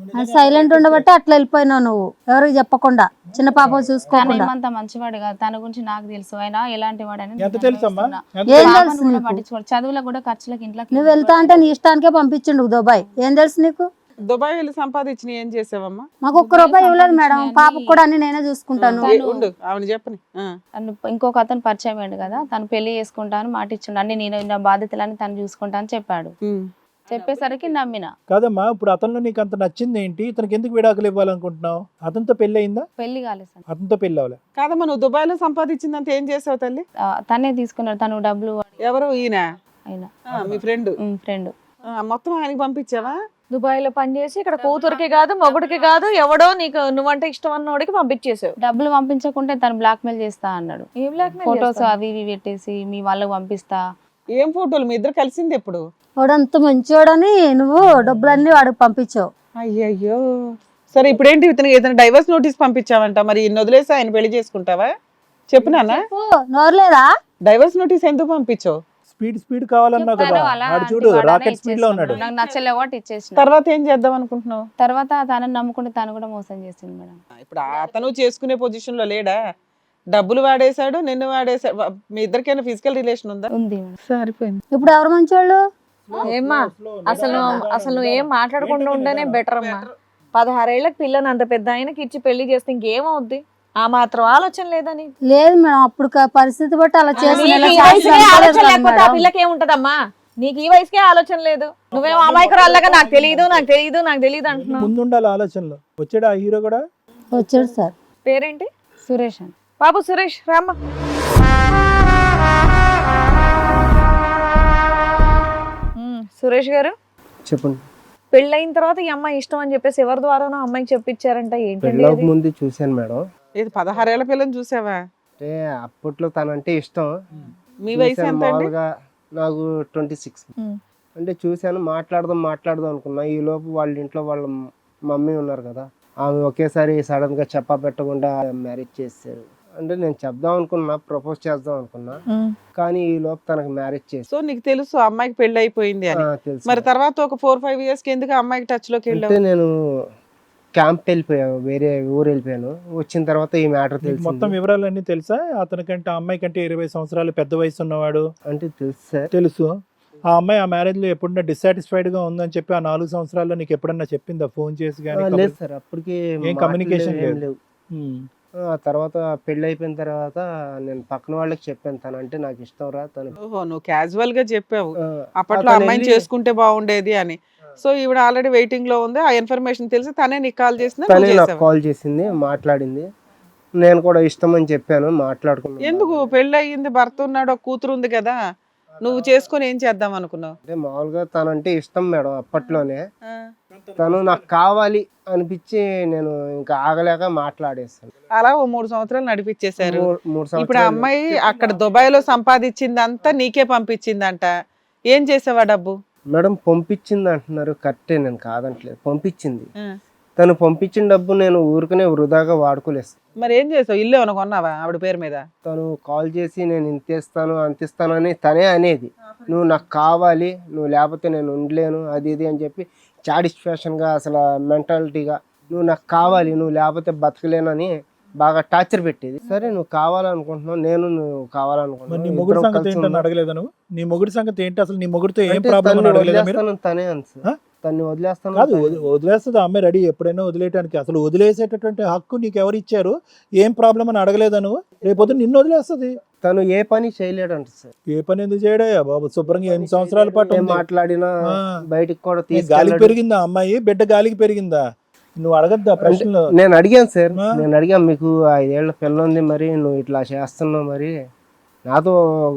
Speaker 7: సైలెంట్ ఉండబట్టి అట్లా వెళ్ళిపోయినావు నువ్వు, ఎవరికి చెప్పకుండా, చిన్న పాప
Speaker 8: కానీ
Speaker 7: చూసుకోకుండా.
Speaker 8: ఏమంత మంచివాడు కాదు, తన గురించి నాకు తెలుసు, ఆయన ఎలాంటి వాడని
Speaker 4: ఎంత తెలుసమ్మా? ఎంత
Speaker 7: ఏం
Speaker 4: తెలుసు?
Speaker 7: తెలుసు నీకు?
Speaker 8: పట్టించుకోడు, చదువులకు కూడా ఖర్చులకు ఇంట్లో
Speaker 7: నువ్వు వెళ్తా అంటే నీ ఇష్టానికే పంపించిండు దుబాయ్, ఏం తెలుసు నీకు?
Speaker 2: దుబాయ్ వెళ్ళి సంపాదించిన ఏం చేసావమ్మా?
Speaker 7: మాకు ఒక్క రూపాయి ఇవ్వలేదు మేడం, పాపకు కూడా అన్ని నేనే చూసుకుంటాను.
Speaker 2: ఉండు ఆవిడ చెప్పని.
Speaker 8: ఇంకొక అతను పరిచయం అయ్యాడు కదా, తను పెళ్లి చేసుకుంటాను మాట ఇచ్చిండు, అన్ని నేను నా బాధ్యతలని తను చూసుకుంటా అని చెప్పాడు. చెప్పేసరికి నమ్మిన.
Speaker 4: కాదమ్మా, ఇప్పుడు అతనిలో నీకు అంత నచ్చింది ఏంటి? ఇతనికి ఎందుకు విడాకులు ఇవ్వాలనుకుంటున్నావు? అతనితో పెళ్లి అయిందా?
Speaker 8: పెళ్లి కాలేదు సార్.
Speaker 4: అతనితో పెళ్లి అవ్వలే.
Speaker 2: కాదమ్మా, నువ్వు దుబాయ్ లో సంపాదించిందంత ఏం చేసావు తల్లి?
Speaker 8: తనే తీసుకున్నాడు, తను డబ్బులు
Speaker 2: ఎవరు ఈయన?
Speaker 8: అయినా
Speaker 2: మీ ఫ్రెండ్?
Speaker 8: ఫ్రెండ్.
Speaker 2: మొత్తం ఆయనకి పంపించావా?
Speaker 1: దుబాయ్ లో పనిచేసి ఇక్కడ కూతురికి కాదు మొగుడికి కాదు ఎవడో నీకు నువ్వంటే ఇష్టం అన్నోడికి పంపించేసావు.
Speaker 8: డబ్బులు పంపించకుంటే తను బ్లాక్ మెయిల్ చేస్తా అన్నాడు.
Speaker 1: ఏం బ్లాక్మెయిల్
Speaker 8: ఫొటోస్
Speaker 1: చేస్తావు?
Speaker 8: అవి ఇవి పెట్టేసి మీ వాళ్ళకి పంపిస్తా.
Speaker 2: ఏం ఫోటోలు? మీ ఇద్దరు కలిసింది ఎప్పుడు?
Speaker 7: వాడంత మంచివాడని నువ్వు డబ్బులన్నీ వాడికి పంపించావు.
Speaker 2: అయ్యయ్యో. సరే ఇప్పుడేంటి ఇతను డైవర్స్ నోటీస్ పంపించావంట, మరి ఇన్ని వదిలేసి ఆయన పెళ్లి చేసుకుంటావా? చెప్పు నాన్న.
Speaker 7: నోరులేదా?
Speaker 2: డైవర్స్ నోటీస్ ఎందుకు పంపించావు?
Speaker 4: స్పీడ్ కావాలన్నావు కదా,
Speaker 8: చెప్తాను, అలా
Speaker 4: వాడు చూడు
Speaker 8: వాడు
Speaker 4: రాకెట్
Speaker 8: అదే
Speaker 4: స్పీడ్ లో ఉన్నాడు.
Speaker 8: నాకు నచ్చలే వాటి ఇచ్చేసిన.
Speaker 2: తర్వాత ఏం చేద్దాం అనుకుంటున్నావు?
Speaker 8: తర్వాత తనని నమ్ముకుంటే తను కూడా మోసం చేసింది మేడం.
Speaker 2: ఇప్పుడు అతను చేసుకునే పొజిషన్ లో లేడా? డబ్బులు వాడేశాడు, నిన్ను వాడేశాడు. మీ ఇద్దరికైనా ఫిజికల్ రిలేషన్ ఉందా?
Speaker 8: ఉంది మేడం.
Speaker 2: సరిపోయింది.
Speaker 7: ఇప్పుడు ఎవరు మంచివాళ్ళు?
Speaker 1: ఏమ్మా అసలు నువ్వు ఏం మాట్లాడకుండా ఉండనే బెటర్ అమ్మా. 16 ఏళ్లకు పిల్లని అంత పెద్ద ఆయనకి ఇచ్చి పెళ్లి చేస్తే ఇంకేమవుద్ది? ఆ మాత్రం ఆలోచన లేదని.
Speaker 7: లేదు మేడం, అప్పుడు పరిస్థితి బట్టి అలా చేసి
Speaker 1: నీకు ఈ వయసుకే ఆలోచన లేకపోతే ఆ పిల్లకి ఏముంటదమ్మా? నీకు ఈ వయసుకే ఆలోచన లేదు, నువ్వేం అమాయకురాల్లాగా నాకు తెలియదు అంటున్నావు.
Speaker 4: ముందు ఉండాలి ఆలోచనలో. వచ్చాడు ఆ హీరో కూడా.
Speaker 7: వచ్చాడు సార్.
Speaker 1: పేరేంటి?
Speaker 8: సురేష్ అని.
Speaker 1: బాబు సురేష్ రామ్మ. సురేష్ గారు
Speaker 6: చెప్పండి.
Speaker 1: పెళ్ళైన తర్వాత ఈ అమ్మాయి ఇష్టం అని చెప్పేసి ఎవరి ద్వారానో అమ్మాయికి చెప్పించారంట, ఏంటండి
Speaker 6: పెళ్ళవక
Speaker 1: అది?
Speaker 6: ముందు చూశాను మేడం.
Speaker 2: ఇది 16 ఏళ్ల పిల్లని చూసావా?
Speaker 6: అంటే అప్పట్లో తనంటే ఇష్టం.
Speaker 2: మీ వయసు
Speaker 6: చూశాను
Speaker 2: ఎంత అండి?
Speaker 6: మామూలుగా, నాకు 26.
Speaker 1: ఉమ్.
Speaker 6: అంటే చూశాను, మాట్లాడదాం అనుకున్నా. ఈ లోపు వాళ్ళ ఇంట్లో వాళ్ళ మమ్మీ ఉన్నారు కదా, ఆమె ఒకేసారి సడన్ గా చెప్పా పెట్టకుండా మ్యారేజ్ చేశారు. అంటే నేను చెప్దాం అనుకున్నా, ప్రపోజ్ చేద్దాం అనుకున్నా, కానీ ఈ లోపు తనకు మ్యారేజ్ చేసి.
Speaker 2: సో నీకు తెలుసు అమ్మాయికి పెళ్లి అయిపోయింది అని.
Speaker 6: తెలుసు.
Speaker 2: మరి తర్వాత ఒక 4-5 ఇయర్స్ కి ఎందుకు అమ్మాయికి టచ్ లోకి
Speaker 6: అంటే
Speaker 2: వెళ్ళావు?
Speaker 6: నేను క్యాంప్ వెళ్ళిపోయాను, వేరే ఊరు వెళ్ళిపోయాను. వచ్చిన తర్వాత ఈ మ్యాటర్
Speaker 4: నీకు మొత్తం
Speaker 6: తెలిసింది.
Speaker 4: వివరాలన్నీ తెలుసా? అతనికంటే ఆ అమ్మాయి కంటే 20 సంవత్సరాలు పెద్ద వయసు ఉన్నవాడు
Speaker 6: అంటే తెలుసు సార్.
Speaker 4: తెలుసు. ఆ అమ్మాయి ఆ మ్యారేజ్ లో ఎప్పుడన్నా డిస్సాటిస్ఫైడ్ గా ఉందని చెప్పి ఆ 4 సంవత్సరాల్లో నీకు ఎప్పుడన్నా చెప్పిందా ఫోన్ చేసి కానీ?
Speaker 6: లేదు సార్, అప్పటికి
Speaker 4: ఏం communication
Speaker 6: మాటలు ఏం
Speaker 4: లేదు.
Speaker 6: లేవు. ఆ తర్వాత పెళ్లి అయిపోయిన తర్వాత నేను పక్కన వాళ్ళకి చెప్పాను, తనంటే నాకు ఇష్టం రా తను.
Speaker 2: ఓహో, నువ్వు క్యాజువల్ గా చెప్పావు
Speaker 6: ఆ,
Speaker 2: అప్పట్లో
Speaker 6: అతను
Speaker 2: అమ్మాయిని
Speaker 6: వెళ్ళి-
Speaker 2: చేసుకుంటే బాగుండేది అని. సో ఈవిడ ఆల్రెడీ వెయిటింగ్ లో ఉంది, ఆ ఇన్ఫర్మేషన్ తెలిసి తనే నీకు కాల్ చేసిన
Speaker 6: తనే నాకు కాల్ చేసింది, మాట్లాడింది. నేను కూడా ఇష్టం అని చెప్పాను, మాట్లాడుకున్నాను.
Speaker 2: ఎందుకు? పెళ్లి అయ్యింది, భర్త ఉన్నాడు, ఒక కూతురు ఉంది కదా, నువ్వు చేసుకొని ఏం చేద్దాం అనుకున్నావు?
Speaker 6: అంటే మామూలుగా తనంటే ఇష్టం మేడం. అప్పట్లోనే తను నాకు కావాలి అనిపించి నేను ఇంకా ఆగలేక మాట్లాడేస్తాను.
Speaker 2: అలా ఓ 3 సంవత్సరాలు నడిపించేశారు.
Speaker 6: మూడు
Speaker 2: ఇప్పుడు ఆ అమ్మాయి అక్కడ దుబాయ్ లో సంపాదించిందంతా నీకే పంపించిందంట. ఏం చేసావా డబ్బు?
Speaker 6: మేడం పంపించింది అంటున్నారు, కరెక్టే, నేను కాదంటలేదు, పంపించింది.
Speaker 2: ఆ.
Speaker 6: తను పంపించిన డబ్బు నేను ఊరికనే వృధాగా వాడుకోలేదు.
Speaker 2: మరి ఏం చేసావు? ఇల్లు ఏమైనా కొన్నావా ఆవిడ పేరు మీద?
Speaker 6: తను కాల్ చేసి నేను ఇంతేస్తాను అంతిస్తాను అని తనే అనేది. నువ్వు నాకు కావాలి, నువ్వు లేకపోతే నేను ఉండలేను, అది ఇది అని చెప్పి సాటిస్ఫాక్షన్గా, అసలు మెంటాలిటీగా నువ్వు నాకు కావాలి, నువ్వు లేకపోతే బతకలేనని బాగా టార్చర్ పెట్టేది. సరే నువ్వు కావాలనుకుంటున్నావు, నేను నువ్వు
Speaker 4: మరి నీ
Speaker 6: కావాలనుకుంటున్నావు,
Speaker 4: మొగుడు
Speaker 6: ఇద్దరం
Speaker 4: సంగతి
Speaker 6: కలిసి
Speaker 4: ఏంటని
Speaker 6: ఉందాం.
Speaker 4: అడగలేదా నువ్వు? నీ మొగుడు సంగతి ఏంటి అసలు? నీ మొగుడితో ఏం
Speaker 6: అంటే
Speaker 4: ప్రాబ్లం
Speaker 6: తన్ని
Speaker 4: అడగలేదా మీరు?
Speaker 6: వదిలేస్తాను తనే అని. తన్ని వదిలేస్తాను
Speaker 4: కాదు,
Speaker 6: తనే.
Speaker 4: వదిలేస్తుంది ఆ అమ్మాయి రెడీ ఎప్పుడైనా వదిలేయడానికి. అసలు వదిలేసేటటువంటి హక్కు నీకు ఎవరు ఇచ్చారు? ఏం ప్రాబ్లం అని అడగలేదా నువ్వు? రేపొద్దు నిన్ను వదిలేస్తుంది.
Speaker 6: తను ఏ పని చేయలేడంట సార్.
Speaker 4: ఏ పని ఎందుకు చేయడయ్యా బాబు? శుభ్రంగా 8 సంవత్సరాల పాటు
Speaker 6: ఏం
Speaker 4: ఉంది.
Speaker 6: మాట్లాడినా
Speaker 4: ఆ.
Speaker 6: బయటికి కూడా
Speaker 4: నీ గాలికి
Speaker 6: తీసుకెళ్ళాడు.
Speaker 4: పెరిగిందా అమ్మాయి? బిడ్డ గాలికి పెరిగిందా? నువ్వు అడగద్దా ప్రశ్నలు?
Speaker 6: నేను అడిగాను సార్,
Speaker 4: ఆ.
Speaker 6: నేను అడిగాను, మీకు 5 ఏళ్ల పిల్ల ఉంది, మరి నువ్వు ఇట్లా చేస్తున్నావు, మరి నాతో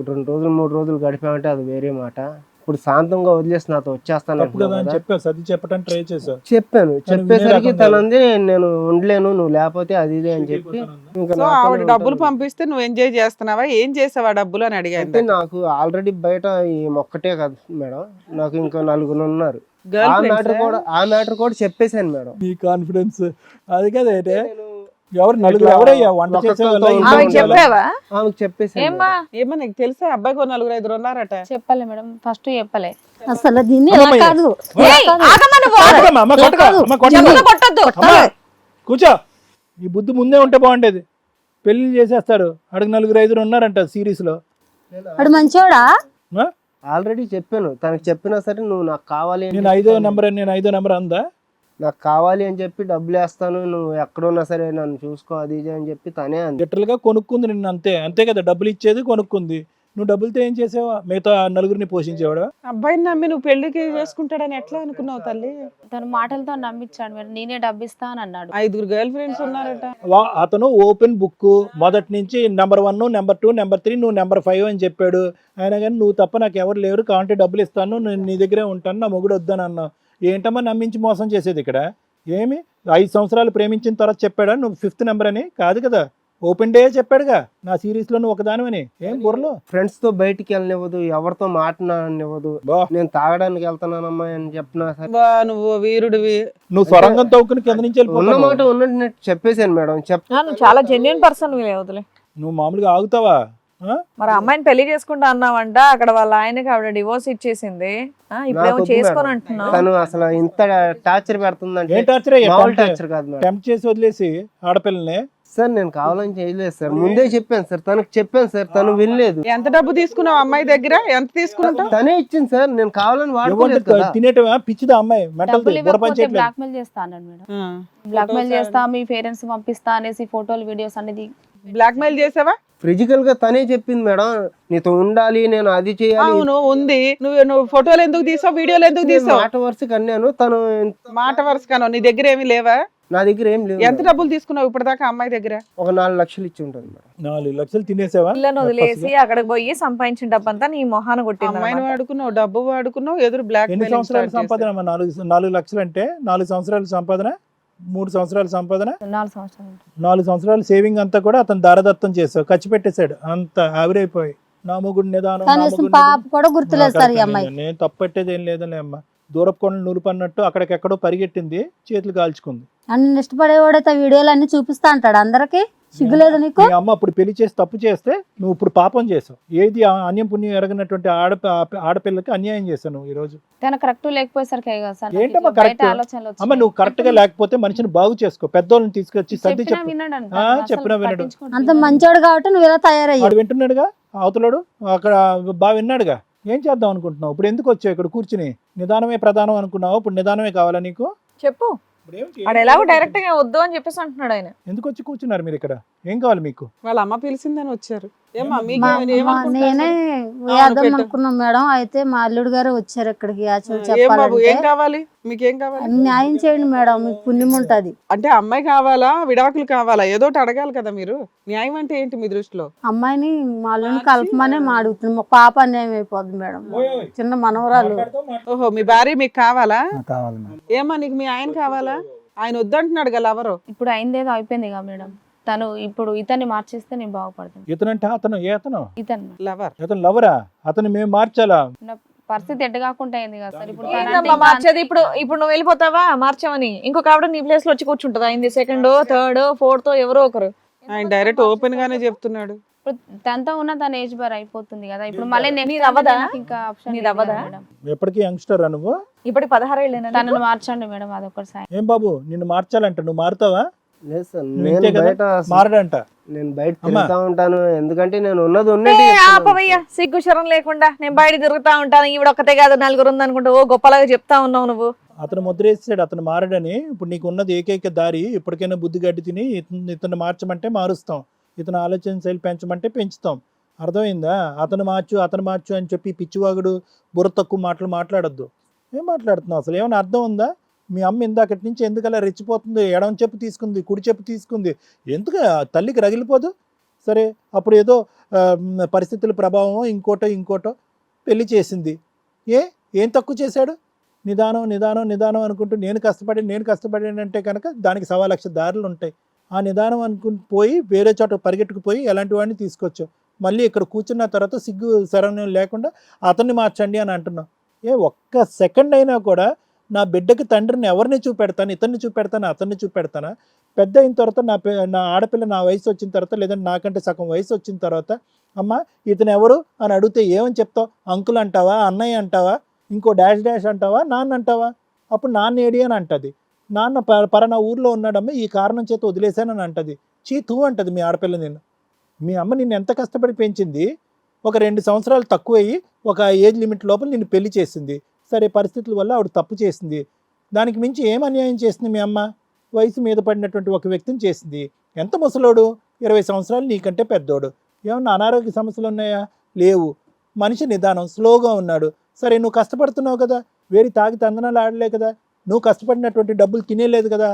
Speaker 6: 2 రోజులు 3 రోజులు గడిపామంటే అది వేరే మాట. ఇప్పుడు శాంతంగా వదిలేసి నాతో వచ్చేస్తాను
Speaker 4: తప్పు కదా
Speaker 6: అంటున్నావు
Speaker 4: అని
Speaker 6: కదా.
Speaker 4: చెప్పావు, సర్ది చెప్పడానికి ట్రై చేసావు.
Speaker 6: చెప్పాను,
Speaker 4: కానీ
Speaker 6: చెప్పేసరికి
Speaker 4: వినే రకం
Speaker 6: తనంది నేను ఉండలేను, నువ్వు లేకపోతే అది ఇది అని చెప్పి ఇంకా
Speaker 2: సో
Speaker 6: నాతోనే
Speaker 2: ఆవిడ డబ్బులు
Speaker 6: ఉంటుంది.
Speaker 2: పంపిస్తే నువ్వు ఎంజాయ్ చేస్తున్నావా? ఏం చేసావా డబ్బులు అని
Speaker 6: అంటే
Speaker 2: అడిగాను.
Speaker 6: నాకు ఆల్రెడీ బయట ఈ మొక్కటే కదా మేడం, నాకు ఇంకా 4 ఉన్నారు.
Speaker 2: గర్ల్
Speaker 6: ఆ మ్యాటర్ కూడా చెప్పేశాను మేడం.
Speaker 4: నీ కాన్ఫిడెన్స్ అది కదా.
Speaker 6: నేను
Speaker 4: ఎవరు నలుగురు ఎవరయ్యా వంట చేసేవాళ్ళ ఇంట్లో
Speaker 1: ఆమెకు
Speaker 4: ఉండాలా?
Speaker 1: చెప్పావా?
Speaker 6: ఆమెకు చెప్పేసి
Speaker 8: ఏమ్మా
Speaker 2: ఏమో నీకు తెలుసా అబ్బాయికి 4-5 ఉన్నారట.
Speaker 8: చెప్పలే మేడం, ఫస్ట్ చెప్పలే.
Speaker 3: అసలు దీన్ని ఎలా
Speaker 4: అమ్మమ్మ,
Speaker 3: కాదు
Speaker 1: ఏయ్, ఆగమ్మా నువ్వు.
Speaker 4: కొట్టకమ్మా, అమ్మ, కొట్టక, అమ్మ, కొట్టక.
Speaker 1: చెప్పులు కొట్టొద్దు.
Speaker 4: అమ్మా, కూర్చో. ఈ బుద్ధి ముందే ఉంటే బాగుండేది. పెళ్లి చేసేస్తారు. అడుగు 4-5 ఉన్నారంట సిరీస్ లో.
Speaker 3: వాడు మంచోడా?
Speaker 4: ఆ?
Speaker 6: ఆల్రెడీ చెప్పాను తనకు, చెప్పినా సరే నువ్వు నాకు కావాలి అని
Speaker 4: నేను 5వ నెంబర్ నేను 5వ నెంబర్ అందా?
Speaker 6: నాకు కావాలి అని చెప్పి డబ్బులు వేస్తాను, నువ్వు ఎక్కడున్నా సరే నన్ను చూసుకో అది ఇది అని చెప్పి తనే అంది.
Speaker 4: లిటరల్ గా కొనుక్కుంది నిన్ను, అంతే అంతే కదా. డబ్బులు ఇచ్చేది కొనుక్కుంది. నువ్వు డబ్బులతో ఏం చేసావా? మిగతా 4గురిని పోషించేవాడా?
Speaker 2: అబ్బాయిని నమ్మి నువ్వు పెళ్లికి చేసుకుంటాడని ఎట్లా అనుకున్నావు తల్లి?
Speaker 8: తను మాటలతో నమ్మించాడు మేడం, నేనే డబ్బు ఇస్తా అని అన్నాడు.
Speaker 2: 5 గర్ల్ ఫ్రెండ్స్ ఉన్నారట.
Speaker 4: అతను ఓపెన్ బుక్ మొదటి నుంచి నెంబర్ 1, నెంబర్ 2, నెంబర్ 3, నువ్వు నెంబర్ 5 అని చెప్పాడు. అయినా కానీ నువ్వు తప్ప నాకు ఎవరు లేరు, కావాలంటే డబ్బులు ఇస్తాను, నేను నీ దగ్గరే ఉంటాను, నా మొగుడు వద్దని అన్నావు. ఏంటమ్మా నమ్మించి మోసం చేసేది ఇక్కడ? ఏమి 5 సంవత్సరాలు ప్రేమించిన తర్వాత చెప్పాడా నువ్వు 5th నెంబర్ అని? కాదు కదా, ఓపెన్ డే చెప్పాడుగా నా సిరీస్ లో నువ్వు ఒకదానివని. ఏం బుర్రలో
Speaker 6: ఫ్రెండ్స్ తో బయటికి వెళ్ళనివ్వదు, ఎవరితో మాట్లాడనివ్వదు.
Speaker 4: బా,
Speaker 6: నేను తాగడానికి వెళ్తున్నానమ్మా అని చెప్పినా సరే
Speaker 2: బా, నువ్వు వీరుడివి.
Speaker 4: నువ్వు సొరంగం తవ్వుకుని కింద నుంచి
Speaker 6: ఉన్న
Speaker 4: వెళ్ళిపోతావు.
Speaker 6: మాట ఉన్నట్టు చెప్పేశాను మేడం.
Speaker 1: నువ్వు చాలా జెన్యున్ పర్సన్ వదిలే.
Speaker 4: నువ్వు మామూలుగా ఆగుతావా? ఆ?
Speaker 1: మరి అమ్మాయిని పెళ్లి చేసుకుంటా అన్నావంట, అక్కడ వాళ్ళ ఆయనకి ఆవిడ డివోర్స్ ఇచ్చేసింది. ఇప్పుడేమో
Speaker 6: నాకు వద్దు
Speaker 1: చేసుకొని
Speaker 6: మేడం.
Speaker 1: అంటున్నావు.
Speaker 6: తను అసలు ఇంత టార్చర్ పెడుతుందంటే
Speaker 4: ఏం టార్చర్ అయ్యా?
Speaker 6: మామూలు టార్చర్ కాదు మేడం.
Speaker 4: టెంప్ట్ చేసి వదిలేసి ఆడపిల్లని.
Speaker 6: సార్ నేను కావాలని చేయలేదు సార్, ముందే చెప్పాను సార్, తనకు చెప్పాను సార్, తను వినలేదు.
Speaker 2: ఎంత డబ్బు తీసుకున్నావు అమ్మాయి దగ్గర? ఎంత తీసుకుంటావు?
Speaker 6: తనే ఇచ్చింది సార్, నేను కావాలని వాడుకోలేదు కదా.
Speaker 4: తినేటవా పిచ్చిదా అమ్మాయి? మెంటల్
Speaker 8: డబ్బులు
Speaker 4: బుర్ర పని
Speaker 8: ఇవ్వకపోతే
Speaker 4: చేయట్లేదు.
Speaker 8: బ్లాక్మెయిల్ చేస్తా అన్నాడు మేడం. బ్లాక్మెయిల్ చేస్తా, మీ పేరెంట్స్ పంపిస్తా అనేసి ఫోటోలు వీడియోస్ అనేది.
Speaker 2: బ్లాక్ మెయిల్ చేసావా?
Speaker 6: ఫిజికల్ గా తనే చెప్పింది మేడం, నీతో ఉండాలి, నేను అది చేయాలి.
Speaker 2: అవును ఉంది. నువ్వు ఫోటోలు ఎందుకు తీసావు, వీడియోలు ఎందుకు తీసావు?
Speaker 6: మాట వరుసకి అన్నాను, తను
Speaker 2: మాట వరుసగాను. నీ దగ్గర ఏమీ లేవా?
Speaker 6: నా దగ్గర ఏం లేవు.
Speaker 2: ఎంత డబ్బులు తీసుకున్నావు ఇప్పటిదాకా అమ్మాయి దగ్గర?
Speaker 6: ఒక 4 లక్షలు ఇచ్చి ఉంటుంది మేడం.
Speaker 4: 4 లక్షలు తినేసావా?
Speaker 1: పిల్లని వదిలేసి అక్కడికి పోయి సంపాదించిన డబ్బంతా నీ మొహాన కొట్టింది
Speaker 2: అమ్మాయిని
Speaker 1: అన్నమాట.
Speaker 2: వాడుకున్నావు, డబ్బు వాడుకున్నావు, ఎదురు బ్లాక్
Speaker 4: ఎన్ని సంవత్సరాల సంపాదన అమ్మా? 4 లక్షలు అంటే 4 సంవత్సరాల సంపాదన, 3 సంవత్సరాల సంపాదన,
Speaker 8: 4 సంవత్సరాలు.
Speaker 4: 4 సంవత్సరాల సేవింగ్ అంతా కూడా అతను దారదత్తం చేసావు, ఖర్చు పెట్టేశాడు, అంత ఆవిరైపోయి. నా మొగుడు నిదానం, నా
Speaker 3: కనీసం
Speaker 4: మొగుడు
Speaker 3: పాప కూడా గుర్తులేదు సార్ ఈ అమ్మాయి.
Speaker 4: నేను తప్పట్టేది ఏం లేదలే అమ్మ. దూరపు కొండలు నూలుపన్నట్టు అక్కడికెక్కడో పరిగెట్టింది, చేతులు కాల్చుకుంది.
Speaker 3: అన్ని ఇష్టపడేవాడైతే వీడియోలు అన్ని చూపిస్తా అంటాడు అందరికి. సిగ్గులేదు నీకు?
Speaker 4: మీ అమ్మ అప్పుడు పెళ్లి చేసి తప్పు చేస్తే నువ్వు ఇప్పుడు పాపం చేసావు. ఏది అన్యం పుణ్యం ఎరగనటువంటి ఆడపిల్లకి అన్యాయం చేసావు నువ్వు ఈ రోజు.
Speaker 8: తన కరెక్ట్ లేకపోయేసరికి కదా సార్ నాకు
Speaker 4: ఏంటమ్మా
Speaker 8: ఇట్లా బయట
Speaker 4: correct?
Speaker 8: ఆలోచనలు
Speaker 4: అమ్మ
Speaker 8: వచ్చాయి.
Speaker 4: నువ్వు కరెక్ట్ గా లేకపోతే మనిషిని బాగు చేసుకో, పెద్దోళ్ళని తీసుకొచ్చి సర్ది
Speaker 8: చెప్పినా
Speaker 4: చెప్పు.
Speaker 8: వినడంట.
Speaker 4: ఆ,
Speaker 8: అసలు
Speaker 4: చెప్పినా వినడు.
Speaker 8: పట్టించుకోవట్లేదు.
Speaker 3: అంత మంచోడు కాబట్టి నువ్వు ఇలా తయారయ్యావు.
Speaker 4: వాడు వింటున్నాడుగా, అవతలాడు అక్కడ బాగా విన్నాడుగా. ఏం చేద్దాం అనుకుంటున్నావు? ఇప్పుడు ఎందుకు వచ్చావు ఇక్కడ కూర్చుని? నిదానమే ప్రధానం అనుకున్నావు, ఇప్పుడు నిదానమే కావాలా నీకు?
Speaker 1: చెప్పు. వాడు ఎలాగో డైరెక్ట్ గా వద్దు అని చెప్పేసి అంటున్నాడు ఆయన.
Speaker 4: ఎందుకు వచ్చి కూర్చున్నారు మీరు ఇక్కడ? ఏం కావాలి మీకు?
Speaker 2: వాళ్ళ అమ్మ పిలిచిందని వచ్చారు. ఏమ్మా
Speaker 3: నేనే వేద్దాం అనుకున్నాం మేడం. అయితే మా అల్లుడు గారు వచ్చారు ఇక్కడికి. యాక్చువల్
Speaker 2: ఏం బాబు ఏం
Speaker 3: చెప్పాలంటే
Speaker 2: కావాలి, మీకేం కావాలి?
Speaker 3: న్యాయం చేయండి మేడం, మీకు పుణ్యం ఉంటది.
Speaker 2: అంటే అమ్మాయి కావాలా, విడాకులు కావాలా? ఏదో ఒకటి అడగాలి కదా మీరు. న్యాయం అంటే ఏంటి మీ దృష్టిలో?
Speaker 3: అమ్మాయిని మా అల్లుడిని కలపమనే మా అడుగుతున్నాం. మా పాప అన్యాయం అయిపోద్ది మేడం, చిన్న మనవరాలు.
Speaker 2: ఓహో, మీ భార్య మీకు కావాలా?
Speaker 5: నాకు కావాలి మేడం.
Speaker 2: ఏమ్మా నీకు మీ ఆయన కావాలా? ఆయన వద్దంటున్నాడు కదా ఎవరు?
Speaker 8: ఇప్పుడు అయిందేదో అయిపోయింది కదా మేడం. తను ఇప్పుడు ఇతన్ని మార్చేస్తే నేను బాగుపడతాను.
Speaker 4: ఇతనంటే అతను ఏ అతను?
Speaker 8: ఇతను
Speaker 2: లవర్.
Speaker 4: ఇతను లవరా? అతను మేము మార్చాలా?
Speaker 8: నా పరిస్థితి ఎట్ట కాకుండా అయింది కదా సార్. ఇప్పుడు తనంటే
Speaker 1: ఏందమ్మా
Speaker 8: ఇంకా
Speaker 1: మార్చేది? ఇప్పుడు నువ్వు వెళ్ళిపోతావా మార్చామని? ఇంకొక ఆవిడ నీ ప్లేస్ లో వచ్చి కూర్చుంటుందా? అయింది 2nd, 3rd, 4th ఎవరో ఒకరు.
Speaker 2: ఆయన డైరెక్ట్ ఓపెన్ గానే చెప్తున్నాడు.
Speaker 8: ఇప్పుడు తనతో ఉన్న తన ఏజ్ బార్ అయిపోతుంది కదా. ఇప్పుడు మళ్ళీ
Speaker 1: నీది అవ్వదా?
Speaker 8: ఇంకా ఆప్షన్
Speaker 1: నీది అవ్వదా?
Speaker 8: మేడం.
Speaker 4: ఎప్పటికీ యంగ్స్టర్ నువ్వు?
Speaker 1: ఇప్పటికి 16 ఏళ్ళేనా?
Speaker 8: తనను మార్చండి మేడం, అదొకటి సాయం.
Speaker 4: ఏం బాబు నిన్ను మార్చాలంట, నువ్వు మారుతావా?
Speaker 6: లేదు సార్,
Speaker 4: నువ్వు
Speaker 6: నేను
Speaker 4: ఇంతే కదా?
Speaker 6: బయట
Speaker 4: మారడంట.
Speaker 6: నేను బయట
Speaker 4: అమ్మా.
Speaker 6: తిరుగుతా ఉంటాను, ఎందుకంటే నేను ఉన్నది
Speaker 1: ఏ,
Speaker 6: ఉన్నట్టు చెప్తున్నాను.
Speaker 1: ఆపవయ్యా, సిగ్గు శరం లేకుండా. నేను బయట తిరుగుతా ఉంటాను, ఈవిడ ఒక్కతే కాదు 4 ఉంది అనుకుంటా ఓ గొప్పలాగా చెప్తా ఉన్నావు నువ్వు.
Speaker 4: అతను ముద్రేసాడు, అతను మారడని. ఇప్పుడు నీకు ఉన్నది ఏకైక దారి, ఇప్పటికైనా బుద్ధి గడ్డి తిని ఇతను మార్చమంటే మారుస్తాం, ఇతను ఆలోచన శైలి పెంచమంటే పెంచుతాం. అర్థమైందా? అతను మార్చు అని చెప్పి పిచ్చివాగుడు బుర్ర తక్కువ మాటలు మాట్లాడొద్దు. ఏం మాట్లాడుతున్నావు అసలు? ఏమైనా అర్థం ఉందా? మీ అమ్మ ఇందాకటి నుంచి ఎందుకు అలా రెచ్చిపోతుంది? ఎడమ చెప్పు తీసుకుంది, కుడి చెప్పు తీసుకుంది, ఎందుకు? తల్లికి రగిలిపోదు? సరే, అప్పుడు ఏదో పరిస్థితుల ప్రభావం ఇంకోటో పెళ్లి చేసింది. ఏం తక్కువ చేశాడు? నిదానం అనుకుంటూ నేను కష్టపడానంటే కనుక దానికి 1,00,000 దారులు ఉంటాయి. ఆ నిదానం అనుకుని పోయి వేరే చోట పరిగెట్టుకుపోయి ఎలాంటి వాడిని తీసుకొచ్చావు. మళ్ళీ ఇక్కడ కూర్చున్న తర్వాత సిగ్గు శరణ్యం లేకుండా అతన్ని మార్చండి అని అంటున్నావు. ఒక్క సెకండ్ అయినా కూడా నా బిడ్డకి తండ్రిని ఎవరిని చూపెడతాను, ఇతన్ని చూపెడతాను, అతన్ని చూపెడతానా? పెద్ద అయిన తర్వాత నా ఆడపిల్ల నా వయసు వచ్చిన తర్వాత లేదంటే నాకంటే సగం వయసు వచ్చిన తర్వాత అమ్మ ఇతను ఎవరు అని అడిగితే ఏమని చెప్తావు? అంకుల్ అంటావా, అన్నయ్య అంటావా, ఇంకో డాష్ డాష్ అంటావా, నాన్న అంటావా? అప్పుడు నాన్న ఏడి అని అంటది. నాన్న పలానా ఊర్లో ఉన్నాడమ్మ, ఈ కారణం చేత వదిలేశానని అంటది. చీతూ అంటది మీ ఆడపిల్ల నిన్ను. మీ అమ్మ నిన్ను ఎంత కష్టపడి పెంచింది. ఒక 2 సంవత్సరాలు తక్కువయ్యి ఒక ఏజ్ లిమిట్ లోపల నిన్ను పెళ్లి చేసింది. సరే, పరిస్థితుల వల్ల ఆవిడ తప్పు చేసింది. దానికి మించి ఏం అన్యాయం చేసింది మీ అమ్మ? వయసు మీద పడినటువంటి ఒక వ్యక్తిని చేసింది. ఎంత ముసలోడు? 20 సంవత్సరాలు నీకంటే పెద్దోడు. ఏమన్నా అనారోగ్య సమస్యలు ఉన్నాయా? లేవు. మనిషి నిదానం, స్లోగా ఉన్నాడు. సరే, నువ్వు కష్టపడుతున్నావు కదా, వేడి తాగి తందనాలు ఆడలే కదా, నువ్వు కష్టపడినటువంటి డబ్బులు తినేలేదు కదా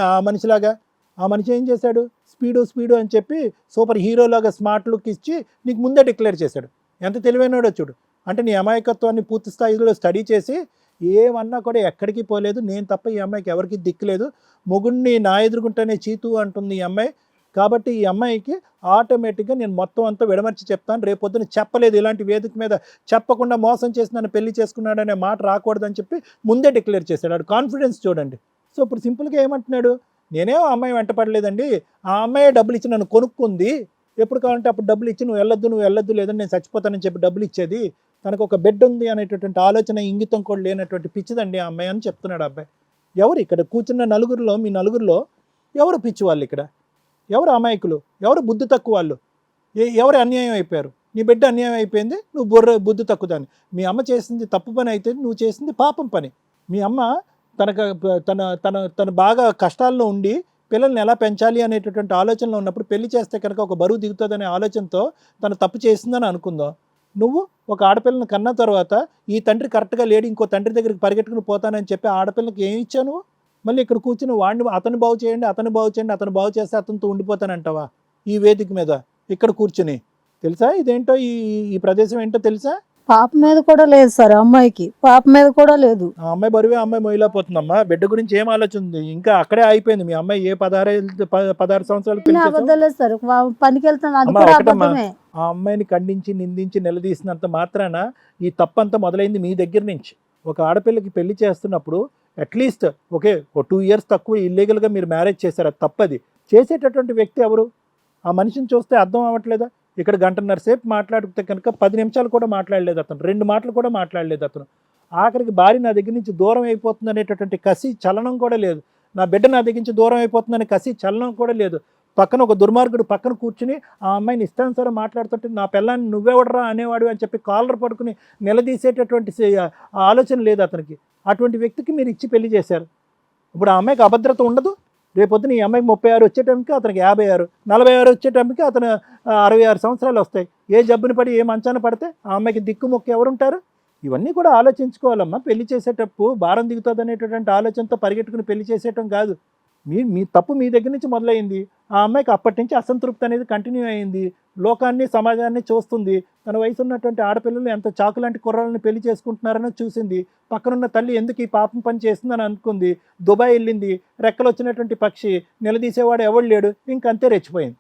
Speaker 4: ఆ మనిషిలాగా. ఆ మనిషి ఏం చేశాడు? స్పీడు అని చెప్పి సూపర్ హీరోలాగా స్మార్ట్ లుక్ ఇచ్చి నీకు ముందే డిక్లేర్ చేశాడు. ఎంత తెలివైనడో చూడు. అంటే నీ అమాయకత్వాన్ని పూర్తి స్థాయిలో స్టడీ చేసి ఏమన్నా కూడా ఎక్కడికి పోలేదు. నేను తప్ప ఈ అమ్మాయికి ఎవరికి దిక్కులేదు. మొగుడిని నా ఎదురుగుంటేనే చీతూ అంటుంది ఈ అమ్మాయి. కాబట్టి ఈ అమ్మాయికి ఆటోమేటిక్గా నేను మొత్తం అంతా విడమర్చి చెప్తాను. రేపొద్దున చెప్పలేదు, ఇలాంటి వేదిక మీద చెప్పకుండా మోసం చేసి నన్ను పెళ్లి చేసుకున్నాడనే మాట రాకూడదని చెప్పి ముందే డిక్లేర్ చేశాడు. ఆడు కాన్ఫిడెన్స్ చూడండి. సో ఇప్పుడు సింపుల్గా ఏమంటున్నాడు? నేనేమో అమ్మాయి వెంట పడలేదండి, ఆ అమ్మాయి డబ్బులు ఇచ్చి నన్ను కొనుక్కుంది. ఎప్పుడు కావాలంటే అప్పుడు డబ్బులు ఇచ్చి నువ్వు వెళ్ళొద్దు లేదని నేను చచ్చిపోతానని చెప్పి డబ్బులు ఇచ్చేది. తనకు ఒక బెడ్ ఉంది అనేటటువంటి ఆలోచన, ఇంగితం కూడా లేనటువంటి పిచ్చిదండి ఆ అమ్మాయి అని చెప్తున్నాడు అబ్బాయి. ఎవరు ఇక్కడ కూర్చున్న నలుగురిలో, మీ నలుగురిలో ఎవరు పిచ్చి వాళ్ళు? ఇక్కడ ఎవరు అమాయకులు? ఎవరు బుద్ధి తక్కువ వాళ్ళు? ఎవరు అన్యాయం అయిపోయారు? నీ బిడ్డ అన్యాయం అయిపోయింది, నువ్వు బుద్ధి తక్కువదాన్ని. మీ అమ్మ చేసింది తప్పు పని అయితే నువ్వు చేసింది పాపం పని. మీ అమ్మ తన బాగా కష్టాల్లో ఉండి పిల్లల్ని ఎలా పెంచాలి అనేటటువంటి ఆలోచనలో ఉన్నప్పుడు పెళ్లి చేస్తే కనుక ఒక బరువు దిగుతుందనే ఆలోచనతో తను తప్పు చేసిందని అనుకుందాం. నువ్వు ఒక ఆడపిల్లని కన్న తర్వాత ఈ తండ్రి కరెక్ట్గా లేడు, ఇంకో తండ్రి దగ్గరికి పరిగెట్టుకుని పోతానని చెప్పి ఆడపిల్లకి ఏమి ఇచ్చావు? మళ్ళీ ఇక్కడ కూర్చుని వాడిని అతను బాగు చేయండి, అతను బాగు చేస్తే అతనితో ఉండిపోతానంటావా ఈ వేదిక మీద ఇక్కడ కూర్చుని? తెలుసా ఇదేంటో, ఈ ప్రదేశం ఏంటో తెలుసా?
Speaker 7: పాప మీద కూడా లేదు సార్, అమ్మాయికి పాప మీద కూడా లేదు.
Speaker 4: ఆ అమ్మాయి బరువే అమ్మాయి మొయ్యలేకపోతుందమ్మా. బిడ్డ గురించి ఏం ఆలోచన ఉంది? ఇంకా అక్కడే అయిపోయింది. మీ అమ్మాయి ఏ 16 సంవత్సరాలు పెళ్లి చేసావు?
Speaker 7: అబద్ధాలు లేదు సార్, పనికి వెళ్తాను, అది
Speaker 4: అమ్మా,
Speaker 7: కూడా
Speaker 4: ఒకటమ్మా,
Speaker 7: అబద్ధమే.
Speaker 4: ఆ అమ్మాయిని ఖండించి నిందించి నిలదీసినంత మాత్రాన ఈ తప్పంతా మొదలైంది మీ దగ్గర నుంచి. ఒక ఆడపిల్లకి పెళ్లి చేస్తున్నప్పుడు అట్లీస్ట్ ఓ 2 ఇయర్స్ తక్కువ ఇల్లీగల్గా మీరు మ్యారేజ్ చేశారు, అది తప్పది. చేసేటటువంటి వ్యక్తి ఎవరు? ఆ మనిషిని చూస్తే అర్థం అవ్వట్లేదా? ఇక్కడ 1.5 గంటల సేపు మాట్లాడితే కనుక 10 నిమిషాలు కూడా మాట్లాడలేదు అతను, 2 మాటలు కూడా మాట్లాడలేదు అతను. ఆఖరికి భార్య నా దగ్గర నుంచి దూరం అయిపోతుంది అనేటటువంటి కసి చలనం కూడా లేదు. నా బిడ్డ నా దగ్గర నుంచి దూరం అయిపోతుందనే కసి చలనం కూడా లేదు. పక్కన ఒక దుర్మార్గుడు పక్కన కూర్చుని ఆ అమ్మాయిని ఇష్టానుసారం మాట్లాడుతుంటే నా పిల్లాన్ని నువ్వెవడరా అనేవాడు అని చెప్పి కాలర్ పట్టుకుని నిలదీసేటటువంటి ఆలోచన లేదు అతనికి. అటువంటి వ్యక్తికి మీరు ఇచ్చి పెళ్లి చేశారు. ఇప్పుడు ఆ అమ్మాయికి అభద్రత ఉండదు. రేపొద్దున ఈ అమ్మాయికి 36 వచ్చేటప్పటికి అతనికి 56, 46 వచ్చేటప్పటికి అతను 66 సంవత్సరాలు వస్తాయి. ఏ జబ్బుని పడి ఏ మంచాన పడితే ఆ అమ్మాయికి దిక్కుమొక్కు ఎవరుంటారు? ఇవన్నీ కూడా ఆలోచించుకోవాలమ్మా. పెళ్లి చేసేటప్పుడు భారం దిగుతుంది అనేటటువంటి ఆలోచనతో పరిగెట్టుకుని పెళ్లి చేసేయటం కాదు. మీ తప్పు మీ దగ్గర నుంచి మొదలైంది. ఆ అమ్మాయికి అప్పటి నుంచి అసంతృప్తి అనేది కంటిన్యూ అయింది. లోకాన్ని సమాజాన్ని చూస్తుంది. తన వయసు ఉన్నటువంటి ఆడపిల్లలు ఎంత చాకులాంటి కుర్రాళ్ళని పెళ్లి చేసుకుంటున్నారని చూసింది. పక్కనున్న తల్లి ఎందుకు ఈ పాపం పని చేస్తుందని అనుకుంది. దుబాయ్ వెళ్ళింది. రెక్కలు వచ్చినటువంటి పక్షి, నిలదీసేవాడు ఎవడు లేడు, ఇంకంతే రెచ్చిపోయింది.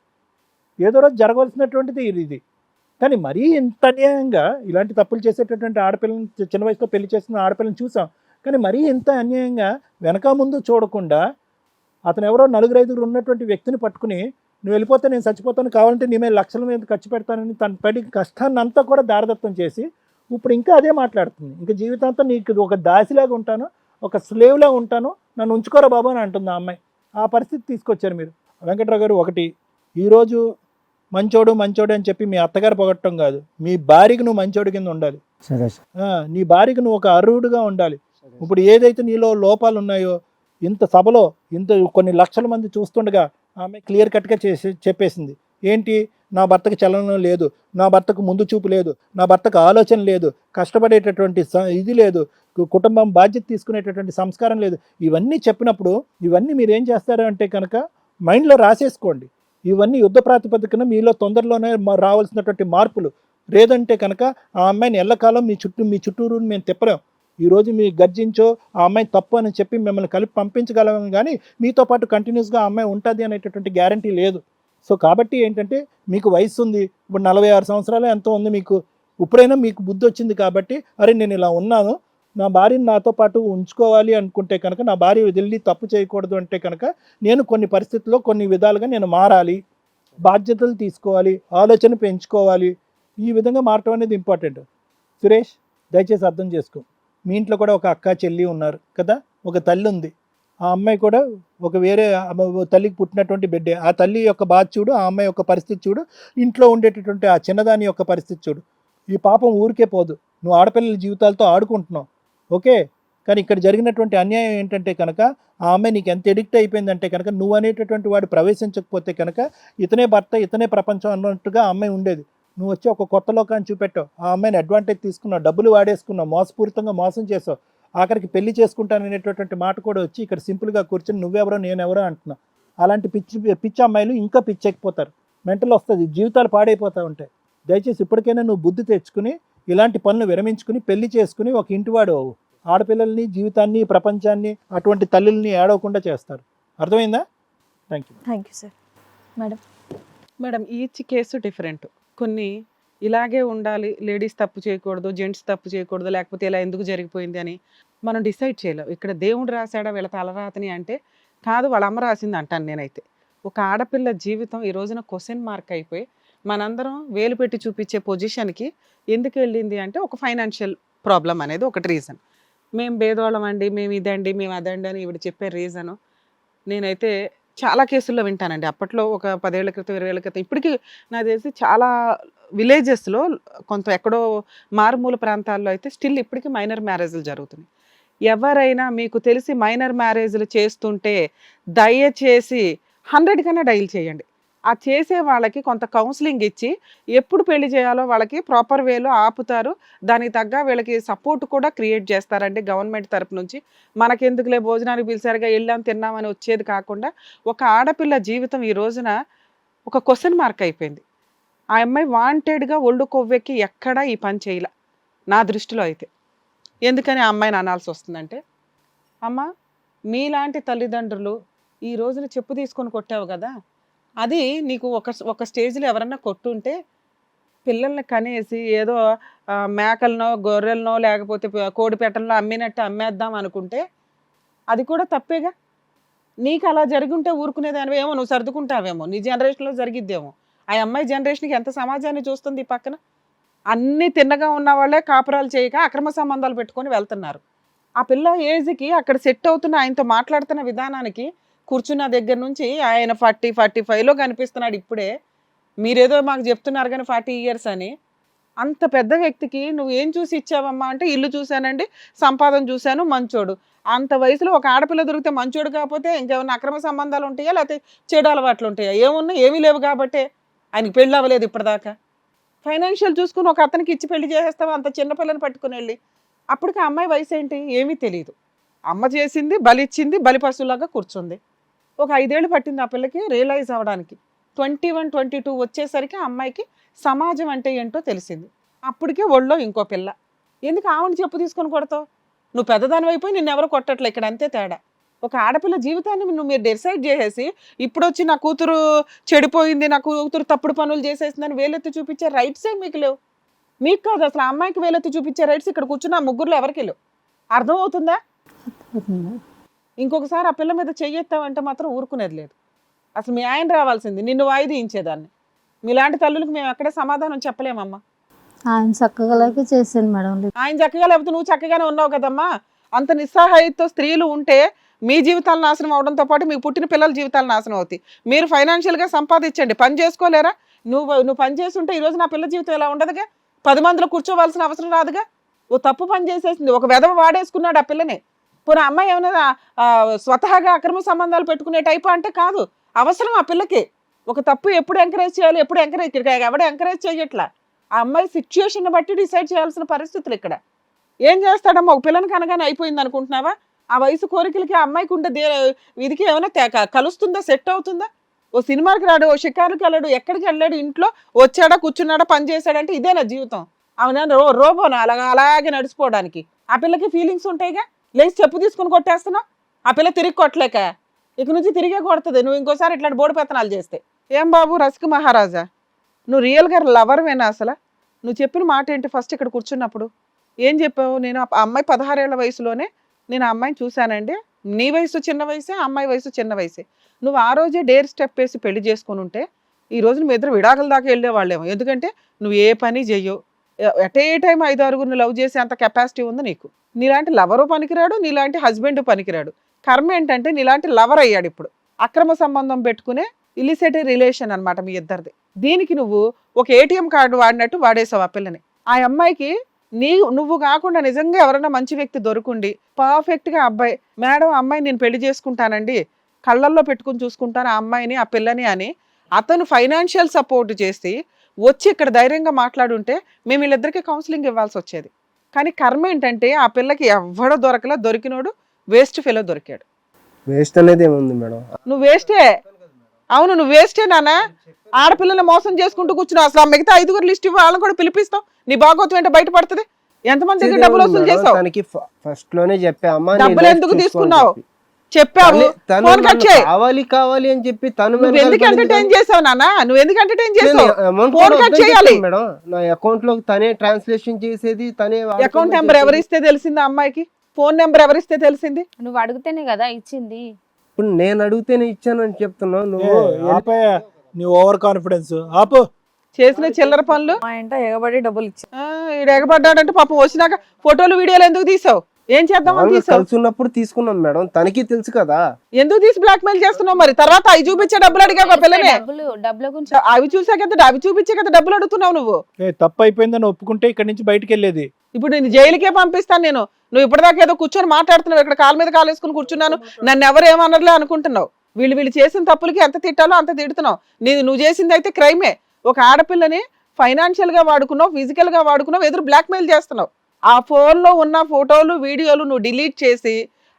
Speaker 4: ఏదో రోజు జరగవలసినటువంటిది ఇది. కానీ మరీ ఇంత అన్యాయంగా ఇలాంటి తప్పులు చేసేటటువంటి ఆడపిల్లని, చిన్న వయసులో పెళ్లి చేస్తున్న ఆడపిల్లని చూసాం. కానీ మరీ ఇంత అన్యాయంగా వెనక ముందు చూడకుండా అతను ఎవరో 4-5 ఉన్నటువంటి వ్యక్తిని పట్టుకుని నువ్వు వెళ్ళిపోతే నేను చచ్చిపోతాను, కావాలంటే నీ మీద లక్షల మీద ఖర్చు పెడతానని తన పడి కష్టాన్ని అంతా కూడా దారదత్తం చేసి ఇప్పుడు ఇంకా అదే మాట్లాడుతుంది. ఇంకా జీవితాంతం నీకు ఒక దాసిలాగా ఉంటాను, ఒక స్లేవ్లా ఉంటాను, నన్ను ఉంచుకోరా బాబు అని అంటుంది ఆ అమ్మాయి. ఆ పరిస్థితి తీసుకొచ్చారు మీరు. వెంకట్రావు గారు, ఒకటి, ఈరోజు మంచోడు అని చెప్పి మీ అత్తగారు పొగట్టడం కాదు, మీ భార్యకి నువ్వు మంచోడు కింద ఉండాలి.
Speaker 5: సరే సార్.
Speaker 4: నీ భార్యకి నువ్వు ఒక అర్హుడుగా ఉండాలి. ఇప్పుడు ఏదైతే నీలో లోపాలు ఉన్నాయో, ఇంత సభలో ఇంత కొన్ని లక్షల మంది చూస్తుండగా ఆమె క్లియర్ కట్గా చెప్పేసింది. ఏంటి? నా భర్తకు చలనం లేదు, నా భర్తకు ముందు చూపు లేదు, నా భర్తకు ఆలోచన లేదు, కష్టపడేటటువంటి ఇది లేదు, కుటుంబం బాధ్యత తీసుకునేటటువంటి సంస్కారం లేదు. ఇవన్నీ చెప్పినప్పుడు ఇవన్నీ మీరు ఏం చేస్తారు అంటే కనుక మైండ్లో రాసేసుకోండి. ఇవన్నీ యుద్ధ ప్రాతిపదికన మీలో తొందరలోనే రావాల్సినటువంటి మార్పులు. లేదంటే కనుక ఆ అమ్మాయిని ఎల్లకాలం మీ చుట్టూరు మేము తిప్పలేం. ఈరోజు మీ గర్జించో ఆ అమ్మాయి తప్పు అని చెప్పి మిమ్మల్ని కలిపి పంపించగలం, కానీ మీతో పాటు కంటిన్యూస్గా ఆ అమ్మాయి ఉంటుంది అనేటటువంటి గ్యారంటీ లేదు. సో కాబట్టి ఏంటంటే మీకు వయసు ఉంది, ఇప్పుడు 46 సంవత్సరాలు ఎంతో ఉంది మీకు. ఇప్పుడైనా మీకు బుద్ధి వచ్చింది కాబట్టి అరే నేను ఇలా ఉన్నాను, నా భార్యని నాతో పాటు ఉంచుకోవాలి అనుకుంటే కనుక, నా భార్య వదిలి తప్పు చేయకూడదు అంటే కనుక, నేను కొన్ని పరిస్థితుల్లో కొన్ని విధాలుగా నేను మారాలి, బాధ్యతలు తీసుకోవాలి, ఆలోచన పెంచుకోవాలి. ఈ విధంగా మారటం అనేది ఇంపార్టెంట్. సురేష్, దయచేసి అర్థం చేసుకో. మీ ఇంట్లో కూడా ఒక అక్క చెల్లి ఉన్నారు కదా, ఒక తల్లి ఉంది. ఆ అమ్మాయి కూడా ఒక వేరే తల్లికి పుట్టినటువంటి బిడ్డే. ఆ తల్లి యొక్క బాధ చూడు, ఆ అమ్మాయి యొక్క పరిస్థితి చూడు, ఇంట్లో ఉండేటటువంటి ఆ చిన్నదాని యొక్క పరిస్థితి చూడు. ఈ పాపం ఊరికే పోదు. నువ్వు ఆడపిల్లల జీవితాలతో ఆడుకుంటున్నావు, ఓకే. కానీ ఇక్కడ జరిగినటువంటి అన్యాయం ఏంటంటే కనుక, ఆ అమ్మాయి నీకు ఎంత ఎడిక్ట్ అయిపోయిందంటే కనుక, నువ్వు అనేటటువంటి వాడు ప్రవేశించకపోతే కనుక ఇతనే భర్త, ఇతనే ప్రపంచం అన్నట్టుగా ఆ అమ్మాయి ఉండేది. నువ్వు వచ్చి ఒక కొత్త లోకాన్ని చూపెట్టావు. ఆ అమ్మాయిని అడ్వాంటేజ్ తీసుకున్నావు, డబ్బులు వాడేసుకున్నావు, మోసపూరితంగా మోసం చేసావు. ఆఖరికి పెళ్లి చేసుకుంటాననేటటువంటి మాట కూడా వచ్చి ఇక్కడ సింపుల్గా కూర్చొని నువ్వెవరో నేనెవరో అంటున్నావు. అలాంటి పిచ్చి అమ్మాయిలు ఇంకా పిచ్చెక్కిపోతారు, మెంటల్ వస్తుంది, జీవితాలు పాడైపోతూ ఉంటాయి. దయచేసి ఇప్పటికైనా నువ్వు బుద్ధి తెచ్చుకుని ఇలాంటి పనులు విరమించుకుని పెళ్లి చేసుకుని ఒక ఇంటివాడు అవ్వు. ఆడపిల్లల్ని, జీవితాన్ని, ప్రపంచాన్ని, అటువంటి తల్లుల్ని ఏడవకుండా చేస్తారు. అర్థమైందా? Thank you
Speaker 1: sir. Madam,
Speaker 2: madam each case different. కొన్ని ఇలాగే ఉండాలి, లేడీస్ తప్పు చేయకూడదు, జెంట్స్ తప్పు చేయకూడదు, లేకపోతే ఇలా ఎందుకు జరిగిపోయింది అని మనం డిసైడ్ చేయలేం. ఇక్కడ దేవుడు రాశాడా వీళ్ళ తలరాతని అంటే కాదు, వాళ్ళ అమ్మ రాసింది అంటాను నేనైతే. ఒక ఆడపిల్ల జీవితం ఈ రోజున క్వశ్చన్ మార్క్ అయిపోయి మనందరం వేలు పెట్టి చూపించే పొజిషన్కి ఎందుకు వెళ్ళింది అంటే ఒక ఫైనాన్షియల్ ప్రాబ్లం అనేది ఒకటి రీజన్. మేము భేదవాళ్ళం అండి, మేము ఇదండి, మేము అదండి అని ఇవిడ చెప్పే రీజను నేనైతే చాలా కేసుల్లో వింటానండి. అప్పట్లో ఒక 10 ఏళ్ల క్రితం, 20 ఏళ్ల క్రితం, ఇప్పటికీ నాకు తెలిసి చాలా విలేజెస్లో, కొంత ఎక్కడో మారుమూల ప్రాంతాల్లో అయితే స్టిల్ ఇప్పటికీ మైనర్ మ్యారేజ్లు జరుగుతున్నాయి. ఎవరైనా మీకు తెలిసి మైనర్ మ్యారేజ్లు చేస్తుంటే దయచేసి 100 కన్నా డైల్ చేయండి. ఆ చేసే వాళ్ళకి కొంత కౌన్సిలింగ్ ఇచ్చి ఎప్పుడు పెళ్లి చేయాలో వాళ్ళకి ప్రాపర్ వేలో ఆపుతారు. దానికి తగ్గ వీళ్ళకి సపోర్ట్ కూడా క్రియేట్ చేస్తారండి గవర్నమెంట్ తరపు నుంచి. మనకెందుకులే భోజనానికి పిలిచారుగా వెళ్ళాం తిన్నామని వచ్చేది కాకుండా, ఒక ఆడపిల్ల జీవితం ఈ రోజున ఒక క్వశ్చన్ మార్క్ అయిపోయింది. ఆ అమ్మాయి వాంటెడ్గా ఒళ్ళు కొవ్వెక్కి ఎక్కడా ఈ పని చేయలే నా దృష్టిలో అయితే. ఎందుకని ఆ అమ్మాయిని అనాల్సి వస్తుందంటే, అమ్మ మీలాంటి తల్లిదండ్రులు ఈ రోజున చెప్పు తీసుకొని కొట్టావు కదా, అది నీకు ఒక స్టేజ్లో ఎవరన్నా కొట్టుంటే పిల్లల్ని కనేసి ఏదో మేకలనో గొర్రెలనో లేకపోతే కోడి పెట్టలనో అమ్మినట్టు అమ్మేద్దాం అనుకుంటే అది కూడా తప్పేగా. నీకు అలా జరిగి ఉంటే ఊరుకునేదానివేమో, నువ్వు సర్దుకుంటావేమో, నీ జనరేషన్లో జరిగిద్దేమో. ఆ అమ్మాయి జనరేషన్కి ఎంత సమాజాన్ని చూస్తుంది ఈ పక్కన. అన్నీ తిన్నగా ఉన్న వాళ్ళే కాపురాలు చేయక అక్రమ సంబంధాలు పెట్టుకొని వెళ్తున్నారు. ఆ పిల్ల ఏజ్కి అక్కడ సెట్ అవుతున్న ఆయనతో మాట్లాడుతున్న విధానానికి కూర్చున్న దగ్గర నుంచి ఆయన 40-45లో కనిపిస్తున్నాడు ఇప్పుడే. మీరేదో మాకు చెప్తున్నారు కానీ 40 years అని. అంత పెద్ద వ్యక్తికి నువ్వు ఏం చూసి ఇచ్చావమ్మా అంటే, ఇల్లు చూశానండి, సంపాదన చూశాను, మంచోడు. అంత వయసులో ఒక ఆడపిల్ల దొరికితే మంచోడు కాకపోతే ఇంకేమన్నా అక్రమ సంబంధాలు ఉంటాయా, లేకపోతే చెడు అలవాట్లు ఉంటాయా? ఏమున్నా ఏమీ లేవు కాబట్టి ఆయనకి పెళ్ళి అవ్వలేదు ఇప్పటిదాకా. ఫైనాన్షియల్ చూసుకుని ఒక అతనికి ఇచ్చి పెళ్లి చేసేస్తావా అంత చిన్నపిల్లని పట్టుకుని వెళ్ళి? అప్పటికి ఆ అమ్మాయి వయసు ఏంటి ఏమీ తెలియదు. అమ్మ చేసింది, బలిచ్చింది, బలిపశువులాగా కూర్చుంది. ఒక 5 ఏళ్ళు పట్టింది ఆ పిల్లకి రియలైజ్ అవ్వడానికి. 21-22 వచ్చేసరికి ఆ అమ్మాయికి సమాజం అంటే ఏంటో తెలిసింది. అప్పటికే ఒళ్ళో ఇంకో పిల్ల. ఎందుకు ఆవిడ చెప్పు తీసుకొని కొడతావు? నువ్వు పెద్దదాని అయిపోయి నిన్నెవరో కొట్టట్లే, ఇక్కడ అంతే తేడా. ఒక ఆడపిల్ల జీవితాన్ని మీరు డిసైడ్ చేసేసి ఇప్పుడు వచ్చి నా కూతురు చెడిపోయింది, నా కూతురు తప్పుడు పనులు చేసేసిందని వేలెత్తి చూపించే రైట్సే మీకు లేవు. మీకు కాదు అసలు, ఆ అమ్మాయికి వేలెత్తి చూపించే రైట్స్ ఇక్కడ కూర్చున్న 3 ఎవరికి లేవు. అర్థమవుతుందా? ఇంకొకసారి ఆ పిల్ల మీద చెయ్యెత్తావంటే మాత్రం ఊరుకునేది లేదు. అసలు మీ ఆయన రావాల్సింది, నిన్ను వాయిదా ఇచ్చేదాన్ని. మీలాంటి తల్లులకు మేము ఎక్కడే సమాధానం చెప్పలేమమ్మా.
Speaker 3: ఆయన చక్కగా చేశాను మేడం.
Speaker 2: ఆయన చక్కగా లేకపోతే నువ్వు చక్కగానే ఉన్నావు కదమ్మా. అంత నిస్సహాయతతో స్త్రీలు ఉంటే మీ జీవితాలు నాశనం అవడంతో పాటు మీ పుట్టిన పిల్లల జీవితాలు నాశనం అవుతాయి. మీరు ఫైనాన్షియల్గా సంపాదించండి, పని చేసుకోలేరా? నువ్వు పని చేస్తుంటే ఈరోజు నా పిల్ల జీవితం ఇలా ఉండదుగా, 10 మందిలో కూర్చోవలసిన అవసరం రాదుగా. ఓ తప్పు పని చేసేసింది, ఒక వెధవ వాడేసుకున్నాడు ఆ పిల్లని. పోనీ అమ్మాయి ఏమైనా స్వతహాగా అక్రమ సంబంధాలు పెట్టుకునే టైప్ అంటే కాదు. అవసరం ఆ పిల్లకి. ఒక తప్పు ఎప్పుడు ఎంకరేజ్ చేయాలి, ఎప్పుడు ఎవడ ఎంకరేజ్ చేయట్లా. ఆ అమ్మాయి సిచ్యుయేషన్ బట్టి డిసైడ్ చేయాల్సిన పరిస్థితులు ఇక్కడ. ఏం చేస్తాడమ్మా, ఒక పిల్లని కనగానే అయిపోయింది అనుకుంటున్నావా? ఆ వయసు కోరికలకి ఆ అమ్మాయికి ఉండే ఇదికి ఏమైనా కలుస్తుందా, సెట్ అవుతుందా? ఓ సినిమాకి రాడు, ఓ షికారుకి వెళ్ళాడు, ఎక్కడికి వెళ్ళాడు, ఇంట్లో వచ్చాడా కూర్చున్నాడా పని చేశాడంటే ఇదేనా జీవితం? అవునా రోబోనా అలాగే నడిచిపోవడానికి? ఆ పిల్లకి ఫీలింగ్స్ ఉంటాయిగా. లేచి చెప్పు తీసుకుని కొట్టేస్తున్నావు, ఆ పిల్ల తిరిగి కొట్టలేక ఇక నుంచి తిరిగే కొడుతుంది నువ్వు ఇంకోసారి ఇట్లాంటి బోడి పెత్తనాలు చేస్తే. ఏం బాబు రసిక మహారాజా, నువ్వు రియల్గా లవర్వేనా? అసలు నువ్వు చెప్పిన మాట ఏంటి ఫస్ట్ ఇక్కడ కూర్చున్నప్పుడు? ఏం చెప్పావు? నేను ఆ అమ్మాయి 16 ఏళ్ల వయసులోనే నేను ఆ అమ్మాయిని చూశానండి. నీ వయసు చిన్న వయసే, ఆ అమ్మాయి వయసు చిన్న వయసే. నువ్వు ఆ రోజే డేర్ స్టెప్ వేసి పెళ్లి చేసుకుని ఉంటే ఈ రోజు మీ ఇద్దరు విడాకుల దాకా వెళ్ళేవాళ్ళేమో. ఎందుకంటే నువ్వు ఏ పని చెయ్యవు. ఎట్ ఏ టైం 5-6 లవ్ చేసే అంత కెపాసిటీ ఉంది నీకు. నీలాంటి లవరు పనికిరాడు, నీలాంటి హస్బెండ్ పనికిరాడు. కర్మ ఏంటంటే నీలాంటి లవర్ అయ్యాడు ఇప్పుడు. అక్రమ సంబంధం పెట్టుకునే ఇలిసిట్ రిలేషన్ అన్నమాట మీ ఇద్దరిది. దీనికి నువ్వు ఒక ఏటీఎం కార్డు వాడినట్టు వాడేసావు ఆ పిల్లని. ఆ అమ్మాయికి నువ్వు కాకుండా నిజంగా ఎవరైనా మంచి వ్యక్తి దొరుకుండి పర్ఫెక్ట్ గా అబ్బాయి, మేడం అమ్మాయి నేను పెళ్లి చేసుకుంటానండి, కళ్ళల్లో పెట్టుకుని చూసుకుంటాను ఆ అమ్మాయిని ఆ పిల్లని అని అతను ఫైనాన్షియల్ సపోర్ట్ చేసి వచ్చి ఇక్కడ ధైర్యంగా మాట్లాడుంటే మేము వీళ్ళిద్దరికి కౌన్సిలింగ్ ఇవ్వాల్సి వచ్చేది. కానీ కర్మ ఏంటంటే ఆ పిల్లకి ఎవడో దొరకలా, దొరికినోడు వేస్ట్ ఫెలో దొరికాడు.
Speaker 6: వేస్ట్ అనేది ఏముంది మేడం?
Speaker 2: నువ్వు వేస్టే. అవును నువ్వు వేస్టే నాన్న. ఆడపిల్లల్ని మోసం చేసుకుంటూ కూర్చున్నావు. అసలు ఆ మిగతా 5 లిస్ట్ ఇవ్వ, వాళ్ళని కూడా పిలిపిస్తావు. నీ భాగవతం ఏంటో బయటపడుతుంది. ఎంతమంది దగ్గర డబ్బులు వసూలు చేసావు?
Speaker 6: తనకి ఫస్ట్ లోనే చెప్పా, అమ్మా
Speaker 2: డబ్బులు ఎందుకు తీసుకున్నావు చెప్పావు. ఫోన్ కట్ చేయి.
Speaker 6: కావాలి అని చెప్పి తను
Speaker 2: నువ్వు ఎందుకు ఎంటర్టైన్ చేసావు నాన్న? నువ్వు ఎందుకు ఎంటర్టైన్ చేసావు? ఫోన్ కట్ చేయాలి
Speaker 6: మేడం. నా అకౌంట్ లో తనే ట్రాన్స్లేషన్ చేసేది, తనే
Speaker 2: అకౌంట్ నెంబర్ ఎవరిస్తే తెలిసింది అమ్మాయికి? ఫోన్ నెంబర్ ఎవరిస్తే తెలిసింది?
Speaker 8: నువ్వు అడిగితేనే కదా ఇచ్చింది.
Speaker 6: ఇప్పుడు నేను అడిగితేనే ఇచ్చాను అని చెప్తున్నావు నువ్వు.
Speaker 4: ఆపయ్యా నీ ఓవర్ కాన్ఫిడెన్స్ ఆపు.
Speaker 2: చేసిన చిల్లర పనులు
Speaker 9: మా ఇంట ఎగబడి డబ్బులు ఇచ్చి
Speaker 2: ఈడు ఎగబడ్డాడంటే పాపం వచ్చినాక ఫోటోలు వీడియోలు ఎందుకు తీసావు? ఏం చేద్దామని తీసావు?
Speaker 6: కలిసి ఉన్నప్పుడు తీసుకున్నాం మేడం, తనకి తెలుసు కదా.
Speaker 2: ఎందుకు తీసి బ్లాక్ మెయిల్ చేస్తున్నావు? మరి తర్వాత అవి చూపించే డబ్బులు అడిగావు ఆ పిల్లనే.
Speaker 8: డబ్బుల గురించి
Speaker 2: అవి చూసాక అవి చూపించే కదా డబ్బులు అడుగుతున్నావు నువ్వు.
Speaker 4: తప్పు అయిపోయిందని ఒప్పుకుంటే ఇక్కడి నుంచి బయటికి వెళ్ళేది.
Speaker 2: ఇప్పుడు నేను జైలుకే పంపిస్తాను నేను. నువ్వు ఇప్పటిదాకా ఏదో కూర్చొని మాట్లాడుతున్నావు, ఇక్కడ కాలు మీద కాలు వేసుకుని కూర్చున్నాను, నన్ను ఎవరు ఏమనర్లే అనుకుంటున్నావు. వీళ్ళు చేసిన తప్పులకి ఎంత తిట్టాలో అంత తిడుతున్నావు. నువ్వు చేసింది అయితే క్రైమే. ఒక ఆడపిల్లని ఫైనాన్షియల్ గా వాడుకున్నావు, ఫిజికల్ గా వాడుకున్నావు, ఎదురు బ్లాక్ మెయిల్ చేస్తున్నావు. ఆ ఫోన్లో ఉన్న ఫోటోలు వీడియోలు నువ్వు డిలీట్ చేసి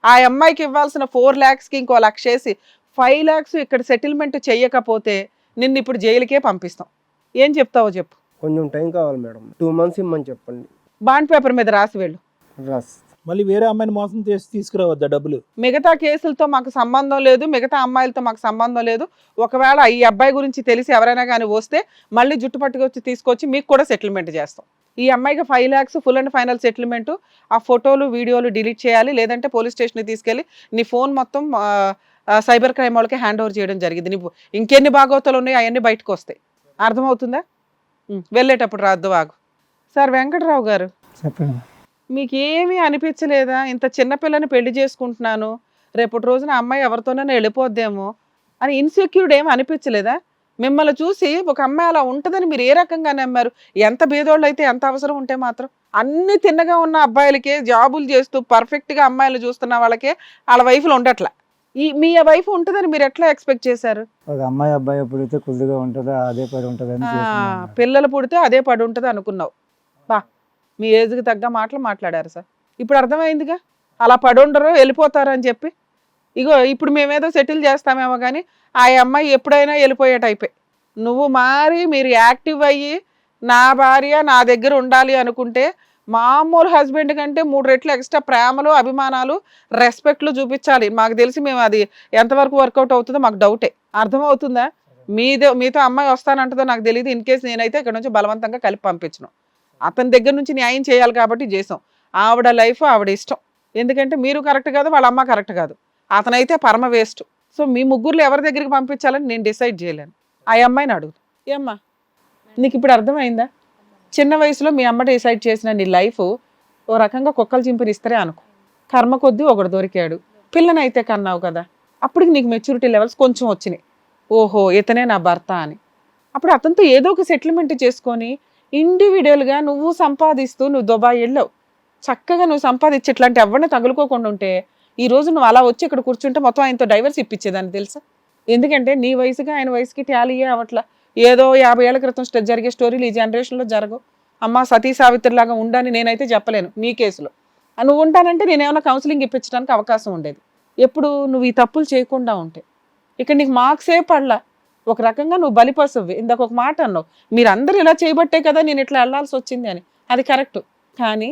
Speaker 2: ఆ అమ్మాయికి ఇవ్వాల్సిన 4 lakhsకి ఇంకో 1 lakh చేసి 5 lakhs ఇక్కడ సెటిల్మెంట్ చెయ్యకపోతే నిన్ను ఇప్పుడు జైలుకే పంపిస్తాం. ఏం చెప్తావో చెప్పు.
Speaker 6: కొంచెం టైం కావాలి మేడం, 2 months ఇమ్మని చెప్పండి.
Speaker 2: బాండ్ పేపర్ మీద రాసి వెళ్ళు.
Speaker 6: రాస్
Speaker 4: మళ్ళీ వేరే అమ్మాయిని మోసం చేసి తీసుకురావద్దా డబ్బులు?
Speaker 2: మిగతా కేసులతో మాకు సంబంధం లేదు, మిగతా అమ్మాయిలతో మాకు సంబంధం లేదు. ఒకవేళ ఈ అబ్బాయి గురించి తెలిసి ఎవరైనా కానీ వస్తే మళ్ళీ జుట్టు పట్టుకొచ్చి తీసుకొచ్చి మీకు కూడా సెటిల్మెంట్ చేస్తాం. ఈ అమ్మాయికి 5 lakhs full and final settlement. ఆ ఫోటోలు వీడియోలు డిలీట్ చేయాలి, లేదంటే పోలీస్ స్టేషన్కి తీసుకెళ్ళి నీ ఫోన్ మొత్తం సైబర్ క్రైమ్ వాళ్ళకి హ్యాండ్ ఓవర్ చేయడం జరిగింది. నువ్వు ఇంకెన్ని భాగవతాలు ఉన్నాయో అవన్నీ బయటకు వస్తాయి. అర్థమవుతుందా? వెళ్ళేటప్పుడు రాద్దు వాగు. సార్ వెంకటరావు గారు,
Speaker 5: చెప్పండి.
Speaker 2: మీకు ఏమీ అనిపించలేదా? ఇంత చిన్నపిల్లని పెళ్లి చేసుకుంటున్నాను, రేపటి రోజున అమ్మాయి ఎవరితోనైనా వెళ్ళిపోద్దేమో అని ఇన్సెక్యూర్డ్ ఏమి అనిపించలేదా? మిమ్మల్ని చూసి ఒక అమ్మాయి అలా ఉంటుందని మీరు ఏ రకంగా నమ్మారు? ఎంత భేదోళ్ళు అయితే ఎంత అవసరం ఉంటే మాత్రం. అన్ని తిన్నగా ఉన్న అబ్బాయిలకే, జాబులు చేస్తూ పర్ఫెక్ట్గా అమ్మాయిలు చూస్తున్న వాళ్ళకే వాళ్ళ వైఫ్లు ఉండట్లా. మీ వైఫ్ ఉంటుందని మీరు ఎట్లా ఎక్స్పెక్ట్ చేశారు?
Speaker 5: ఒక అమ్మాయి అబ్బాయి పుడితే కొద్దిగా ఉంటుందా, అదే పడి ఉంటుందని
Speaker 2: పిల్లలు పుడితే అదే పడి ఉంటుంది అనుకున్నావు. బా, మీ ఏజ్కి తగ్గ మాటలు మాట్లాడారు సార్. ఇప్పుడు అర్థమైందిగా అలా పడి ఉండరు, వెళ్ళిపోతారు అని చెప్పి. ఇగో ఇప్పుడు మేమేదో సెటిల్ చేస్తామేమో కానీ ఆ అమ్మాయి ఎప్పుడైనా వెళ్ళిపోయే టైపే. నువ్వు మారి మీరు యాక్టివ్ అయ్యి నా భార్య నా దగ్గర ఉండాలి అనుకుంటే మామూలు హస్బెండ్ కంటే 3 రెట్లు ఎక్స్ట్రా ప్రేమలు, అభిమానాలు, రెస్పెక్ట్లు చూపించాలి. మాకు తెలిసి మేము అది ఎంతవరకు వర్కౌట్ అవుతుందో మాకు డౌటే. అర్థమవుతుందా? మీతో అమ్మాయి వస్తానంటుందో నాకు తెలియదు. ఇన్ కేసు నేనైతే ఇక్కడ నుంచి బలవంతంగా కలిపి పంపించను. అతని దగ్గర నుంచి న్యాయం చేయాలి కాబట్టి చేసాం. ఆవిడ లైఫ్ ఆవిడ ఇష్టం. ఎందుకంటే మీరు కరెక్ట్ కాదు, వాళ్ళ అమ్మ కరెక్ట్ కాదు, అతనైతే పరమ వేస్ట్. సో మీ ముగ్గురులో ఎవరి దగ్గరికి పంపించాలని నేను డిసైడ్ చేయలేను. ఆ అమ్మాయిని అడుగు. ఏమ్మా నీకు ఇప్పుడు అర్థమైందా? చిన్న వయసులో మీ అమ్మ డిసైడ్ చేసిన నీ లైఫ్ ఓ రకంగా కుక్కలు చింపిని ఇస్తారే అనుకో. కర్మ కొద్దీ ఒకడు దొరికాడు, పిల్లనైతే కన్నావు కదా, అప్పటికి నీకు మెచ్యూరిటీ లెవెల్స్ కొంచెం వచ్చినాయి. ఓహో ఇతనే నా భర్త అని. అప్పుడు అతనితో ఏదో ఒక సెటిల్మెంట్ చేసుకొని ఇండివిజువల్గా నువ్వు సంపాదిస్తూ నువ్వు దుబాయ్ వెళ్ళావు. చక్కగా నువ్వు సంపాదించి ఇట్లాంటి ఎవరిని తగులుకోకుండా ఉంటే ఈ రోజు నువ్వు అలా వచ్చి ఇక్కడ కూర్చుంటే మొత్తం ఆయనతో డైవర్స్ ఇప్పించేదాన్ని తెలుసా? ఎందుకంటే నీ వయసుగా ఆయన వయసుకి టాలీయే అవట్లా. ఏదో 50 ఏళ్ల క్రితం జరిగే స్టోరీలు ఈ జనరేషన్లో జరగవు. అమ్మ సతీ సావిత్రిలాగా ఉండని నేనైతే చెప్పలేను. నీ కేసులో నువ్వు ఉంటానంటే నేనేమైనా కౌన్సిలింగ్ ఇప్పించడానికి అవకాశం ఉండేది. ఎప్పుడు నువ్వు ఈ తప్పులు చేయకుండా ఉంటే ఇక్కడ నీకు మార్క్సే పడలా. ఒక రకంగా నువ్వు బలిపసువి. ఇందాక ఒక మాట అన్నావు, మీరందరూ ఇలా చేయబట్టే కదా నేను ఇట్లా వెళ్ళాల్సి వచ్చింది అని. అది కరెక్ట్. కానీ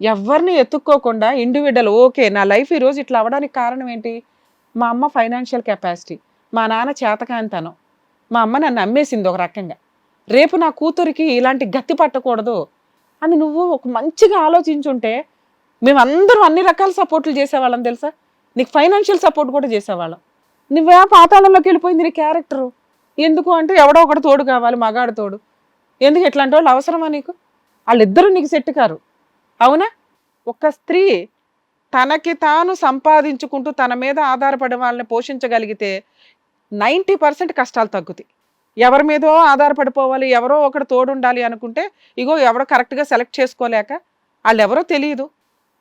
Speaker 2: ఎవరిని ఎత్తుక్కోకుండా ఇండివిజువల్ ఓకే నా లైఫ్ ఈరోజు ఇట్లా అవ్వడానికి కారణం ఏంటి? మా అమ్మ ఫైనాన్షియల్ కెపాసిటీ, మా నాన్న చేతకాంతనం, మా అమ్మ నన్ను అమ్మేసింది ఒక రకంగా. రేపు నా కూతురికి ఇలాంటి గతి పట్టకూడదు అని నువ్వు ఒక మంచిగా ఆలోచించుంటే మేమందరం అన్ని రకాల సపోర్ట్లు చేసేవాళ్ళం తెలుసా. నీకు ఫైనాన్షియల్ సపోర్ట్ కూడా చేసేవాళ్ళం. నువ్వే పాతాళంలోకి వెళ్ళిపోయింది నీ క్యారెక్టరు. ఎందుకు అంటే ఎవడో ఒకటి తోడు కావాలి, మగాడు తోడు. ఎందుకు ఇట్లాంటి వాళ్ళు అవసరమా నీకు? వాళ్ళిద్దరూ నీకు సెట్ కారు, అవునా? ఒక స్త్రీ తనకి తాను సంపాదించుకుంటూ తన మీద ఆధారపడే వాళ్ళని పోషించగలిగితే 90% కష్టాలు తగ్గుతాయి. ఎవరి మీదో ఆధారపడిపోవాలి, ఎవరో ఒకటి తోడుండాలి అనుకుంటే ఇగో ఎవరో కరెక్ట్గా సెలెక్ట్ చేసుకోలేక వాళ్ళు ఎవరో తెలియదు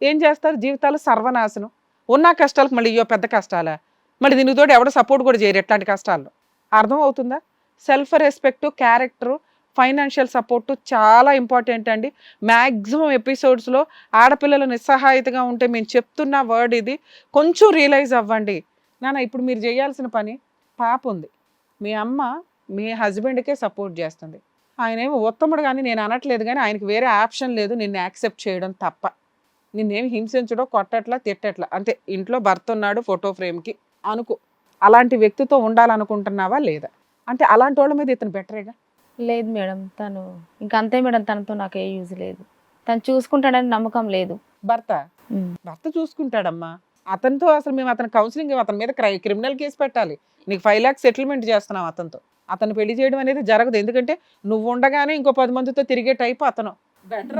Speaker 2: ఏం చేస్తారు, జీవితాలు సర్వనాశనం. ఉన్న కష్టాలకు మళ్ళీ ఇయ్యో పెద్ద కష్టాలా, మళ్ళీ దీనికి తోడు ఎవడో సపోర్ట్ కూడా చేయరు ఎట్లాంటి కష్టాల్లో. అర్థం అవుతుందా? Self respect, character, financial support చాలా ఇంపార్టెంట్ అండి. మ్యాక్సిమం ఎపిసోడ్స్లో ఆడపిల్లలు నిస్సహాయతగా ఉంటే మేము చెప్తున్న వర్డ్ ఇది, కొంచెం రియలైజ్ అవ్వండి. నాన్న ఇప్పుడు మీరు చేయాల్సిన పని, పాప ఉంది, మీ అమ్మ మీ హస్బెండ్కే సపోర్ట్ చేస్తుంది. ఆయన ఏమి ఉత్తముడు కానీ నేను అనట్లేదు, కానీ ఆయనకి వేరే ఆప్షన్ లేదు నిన్ను యాక్సెప్ట్ చేయడం తప్ప. నిన్నేమి హింసించడం, కొట్టట్లా, తిట్టట్లా, అంతే. ఇంట్లో భర్త ఉన్నాడు ఫోటో ఫ్రేమ్కి అనుకో. అలాంటి వ్యక్తితో ఉండాలనుకుంటున్నావా లేదా? అంటే అలాంటి వాళ్ళ మీద ఇతను బెటరేగా.
Speaker 8: లేదు మేడం, తను ఇంకా అంతే మేడం, తనతో నాకు ఏ యూజ్ లేదు. తను చూసుకుంటాడని నమ్మకం లేదు.
Speaker 2: భర్త చూసుకుంటాడమ్మా. అతనితో అసలు మేము అతను కౌన్సిలింగ్, అతని మీద క్రిమినల్ కేసు పెట్టాలి. నీకు 5 lakhs సెటిల్మెంట్ చేస్తున్నావు అతనితో. అతను పెళ్లి చేయడం అనేది జరగదు, ఎందుకంటే నువ్వు ఉండగానే ఇంకో 10 మందితో తిరిగే టైపు అతను.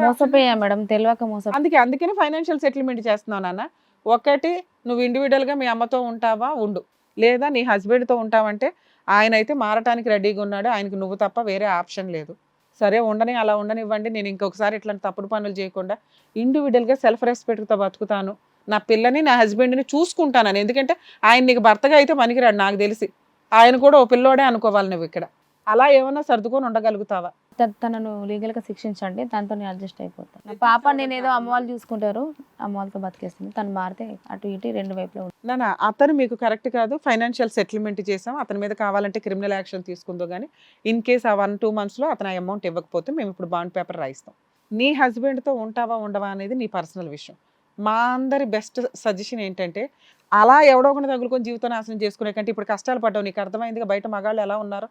Speaker 8: మోసపోయా మేడం, తెలియక మోసపోయా.
Speaker 2: అందుకని ఫైనాన్షియల్ సెటిల్మెంట్ చేస్తున్నావు నాన్న. ఒకటి, నువ్వు ఇండివిడువల్గా మీ అమ్మతో ఉంటావా ఉండు, లేదా నీ హస్బెండ్తో ఉంటావంటే ఆయన అయితే మారటానికి రెడీగా ఉన్నాడు, ఆయనకు నువ్వు తప్ప వేరే ఆప్షన్ లేదు. సరే ఉండని, అలా ఉండనివ్వండి. నేను ఇంకొకసారి ఇట్లాంటి తప్పుడు పనులు చేయకుండా ఇండివిడువల్గా సెల్ఫ్ రెస్పెక్ట్తో బతుకుతాను, నా పిల్లని నా హస్బెండ్ని చూసుకుంటానని. ఎందుకంటే ఆయన నీకు భర్తగా అయితే పనికిరాడు నాకు తెలిసి, ఆయన కూడా ఓ పిల్లోడే అనుకోవాలి నువ్వు ఇక్కడ. అలా ఏమన్నా సర్దుకొని ఉండగలుగుతావా?
Speaker 8: తనను లీగల్గా శిక్షించండి, దాంతో నేను అడ్జస్ట్ అయిపోతాను. నా పాప నేనేదో అమ్మ వాళ్ళు చూసుకుంటారు, అమ్మ వాళ్ళతో బతికేస్తుంది. తను మారితే అటు ఇటు 2 వైపులో ఉంటుంది.
Speaker 2: నాన్న అతను మీకు కరెక్ట్ కాదు, ఫైనాన్షియల్ సెటిల్మెంట్ చేసాం, అతని మీద కావాలంటే క్రిమినల్ యాక్షన్ తీసుకుందో కానీ ఇన్ కేస్ ఆ 1-2 monthsలో అతను ఆ అమౌంట్ ఇవ్వకపోతే మేము ఇప్పుడు బాండ్ పేపర్ రాయిస్తాం. నీ హస్బెండ్తో ఉంటావా ఉండవా అనేది నీ పర్సనల్ విషయం. మా అందరి బెస్ట్ సజెషన్ ఏంటంటే, అలా ఎవడో ఒకటి తగులుకొని జీవితం నాశనం చేసుకునే కంటే ఇప్పుడు కష్టాలు పడ్డావు. నీకు అర్థమైందిగా బయట మగాళ్ళు ఎలా ఉన్నారు,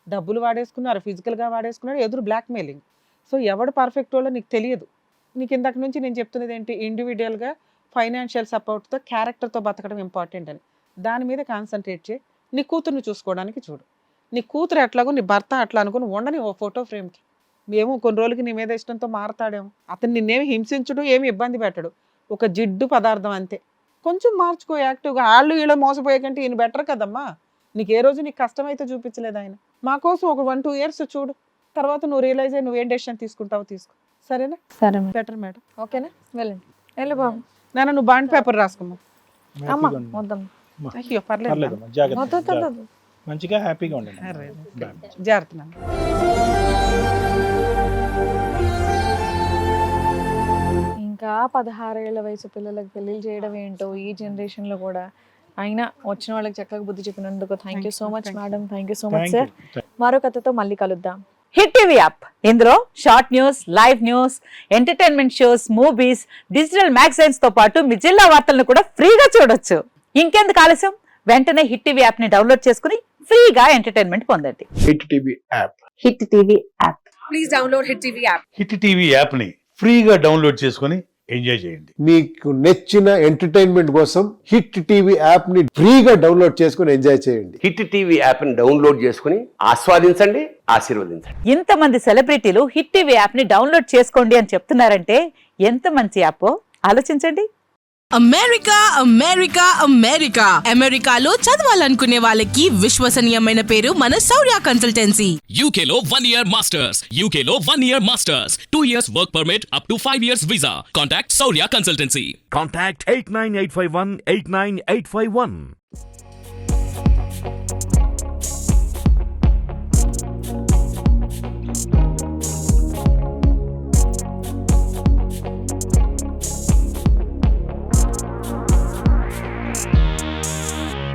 Speaker 2: డబ్బులు వాడేసుకున్నారు, ఫిజికల్గా వాడేసుకున్నారు, ఎదురు బ్లాక్మెయిలింగ్. సో ఎవడు పర్ఫెక్ట్ వాళ్ళో నీకు తెలియదు. నీకు ఇంతకు నుంచి నేను చెప్తున్నది ఏంటి, ఇండివిజువల్గా ఫైనాన్షియల్ సపోర్ట్తో క్యారెక్టర్తో బతకడం ఇంపార్టెంట్ అని. దాని మీద కాన్సన్ట్రేట్ చేయి. నీ కూతుర్ని చూసుకోవడానికి చూడు. నీ కూతురు ఎట్లాగో నీ భర్త అట్లా అనుకుని ఉండని ఓ ఫోటో ఫ్రేమ్కి. ఏమో కొన్ని రోజులకి నీ మీద ఇష్టంతో మారతాడేమో. అతను నిన్నేమి హింసించడు, ఏమి ఇబ్బంది పెట్టడు, ఒక జిడ్డు పదార్థం అంతే. కొంచెం మార్చుకో యాక్టివ్గా. వాళ్ళు వీళ్ళు మోసపోయే కంటే ఈయన బెటర్ కదమ్మా. నీకు ఏ రోజు నీకు కష్టమైతే చూపించలేదు ఆయన. మా కోసం ఒక 1-2 years చూడు, తర్వాత నువ్వు రియలైజ్ అయ్యి నువ్వేం డెసిషన్ తీసుకుంటావో తీసుకో. సరేనా?
Speaker 8: సరే
Speaker 2: బెటర్ మేడం.
Speaker 1: ఓకేనా? వెళ్ళండి, వెళ్ళు బాబు.
Speaker 2: నాన్న నువ్వు బాండ్ పేపర్ రాసుకోమ్మా.
Speaker 1: అమ్మ వద్దాం,
Speaker 2: అయ్యో పర్లేదు,
Speaker 4: పర్లేదమ్మా, జాగ్రత్త,
Speaker 1: వద్దు, వద్దు, వద్దు.
Speaker 4: మంచిగా హ్యాపీగా ఉండండి.
Speaker 2: జాగ్రత్త నాన్న.
Speaker 1: ఇంకా 16 ఏళ్ల వయసు పిల్లలకు పెళ్లిళ్ళు చేయడం ఏంటో ఈ జనరేషన్ లో కూడా. అయినా వచ్చిన వాళ్ళకి చక్కగా బుద్ధి చెప్పినందుకు thank you so much madam. Thank you so much sir. మరో కథతో మళ్ళీ కలుద్దాం.
Speaker 9: హిట్ టీవీ యాప్, ఇందులో short news, live news, entertainment shows, movies, digital magazines తో పాటు మీ జిల్లా వార్తలను కూడా ఫ్రీగా చూడొచ్చు. ఇంకెందుకు ఆలస్యం, వెంటనే హిట్ టీవీ యాప్ ని డౌన్లోడ్ చేసుకుని ఫ్రీగా ఎంటర్టైన్మెంట్ పొందండి.
Speaker 10: Hit TV app,
Speaker 9: hit TV app.
Speaker 1: Please download hit TV app.
Speaker 10: Hit TV app ని ఫ్రీగా డౌన్లోడ్ చేసుకొని ఎంజాయ్ చేయండి.
Speaker 11: మీకు నచ్చిన ఎంటర్టైన్మెంట్ కోసం హిట్ టీవీ యాప్ ని ఫ్రీగా డౌన్లోడ్ చేసుకొని ఎంజాయ్ చేయండి.
Speaker 12: హిట్ టీవీ యాప్ ని డౌన్లోడ్ చేసుకుని ఆస్వాదించండి, ఆశీర్వదించండి.
Speaker 9: ఇంతమంది సెలబ్రిటీలు హిట్ టీవీ యాప్ ని డౌన్లోడ్ చేసుకోండి అని చెప్తున్నారంటే ఎంత మంచి యాప్ ఆలోచించండి.
Speaker 13: అమెరికా అమెరికా అమెరికా అమెరికాలో చదవాలనుకునే వాళ్ళకి విశ్వసనీయమైన పేరు మన శౌర్య కన్సల్టెన్సీ.
Speaker 14: యూకేలో 1 year మాస్టర్స్, యూకేలో 1 year masters, 2 years work permit up to 5 years visa. Contact Shaurya consultancy.
Speaker 15: Contact 89851 89851.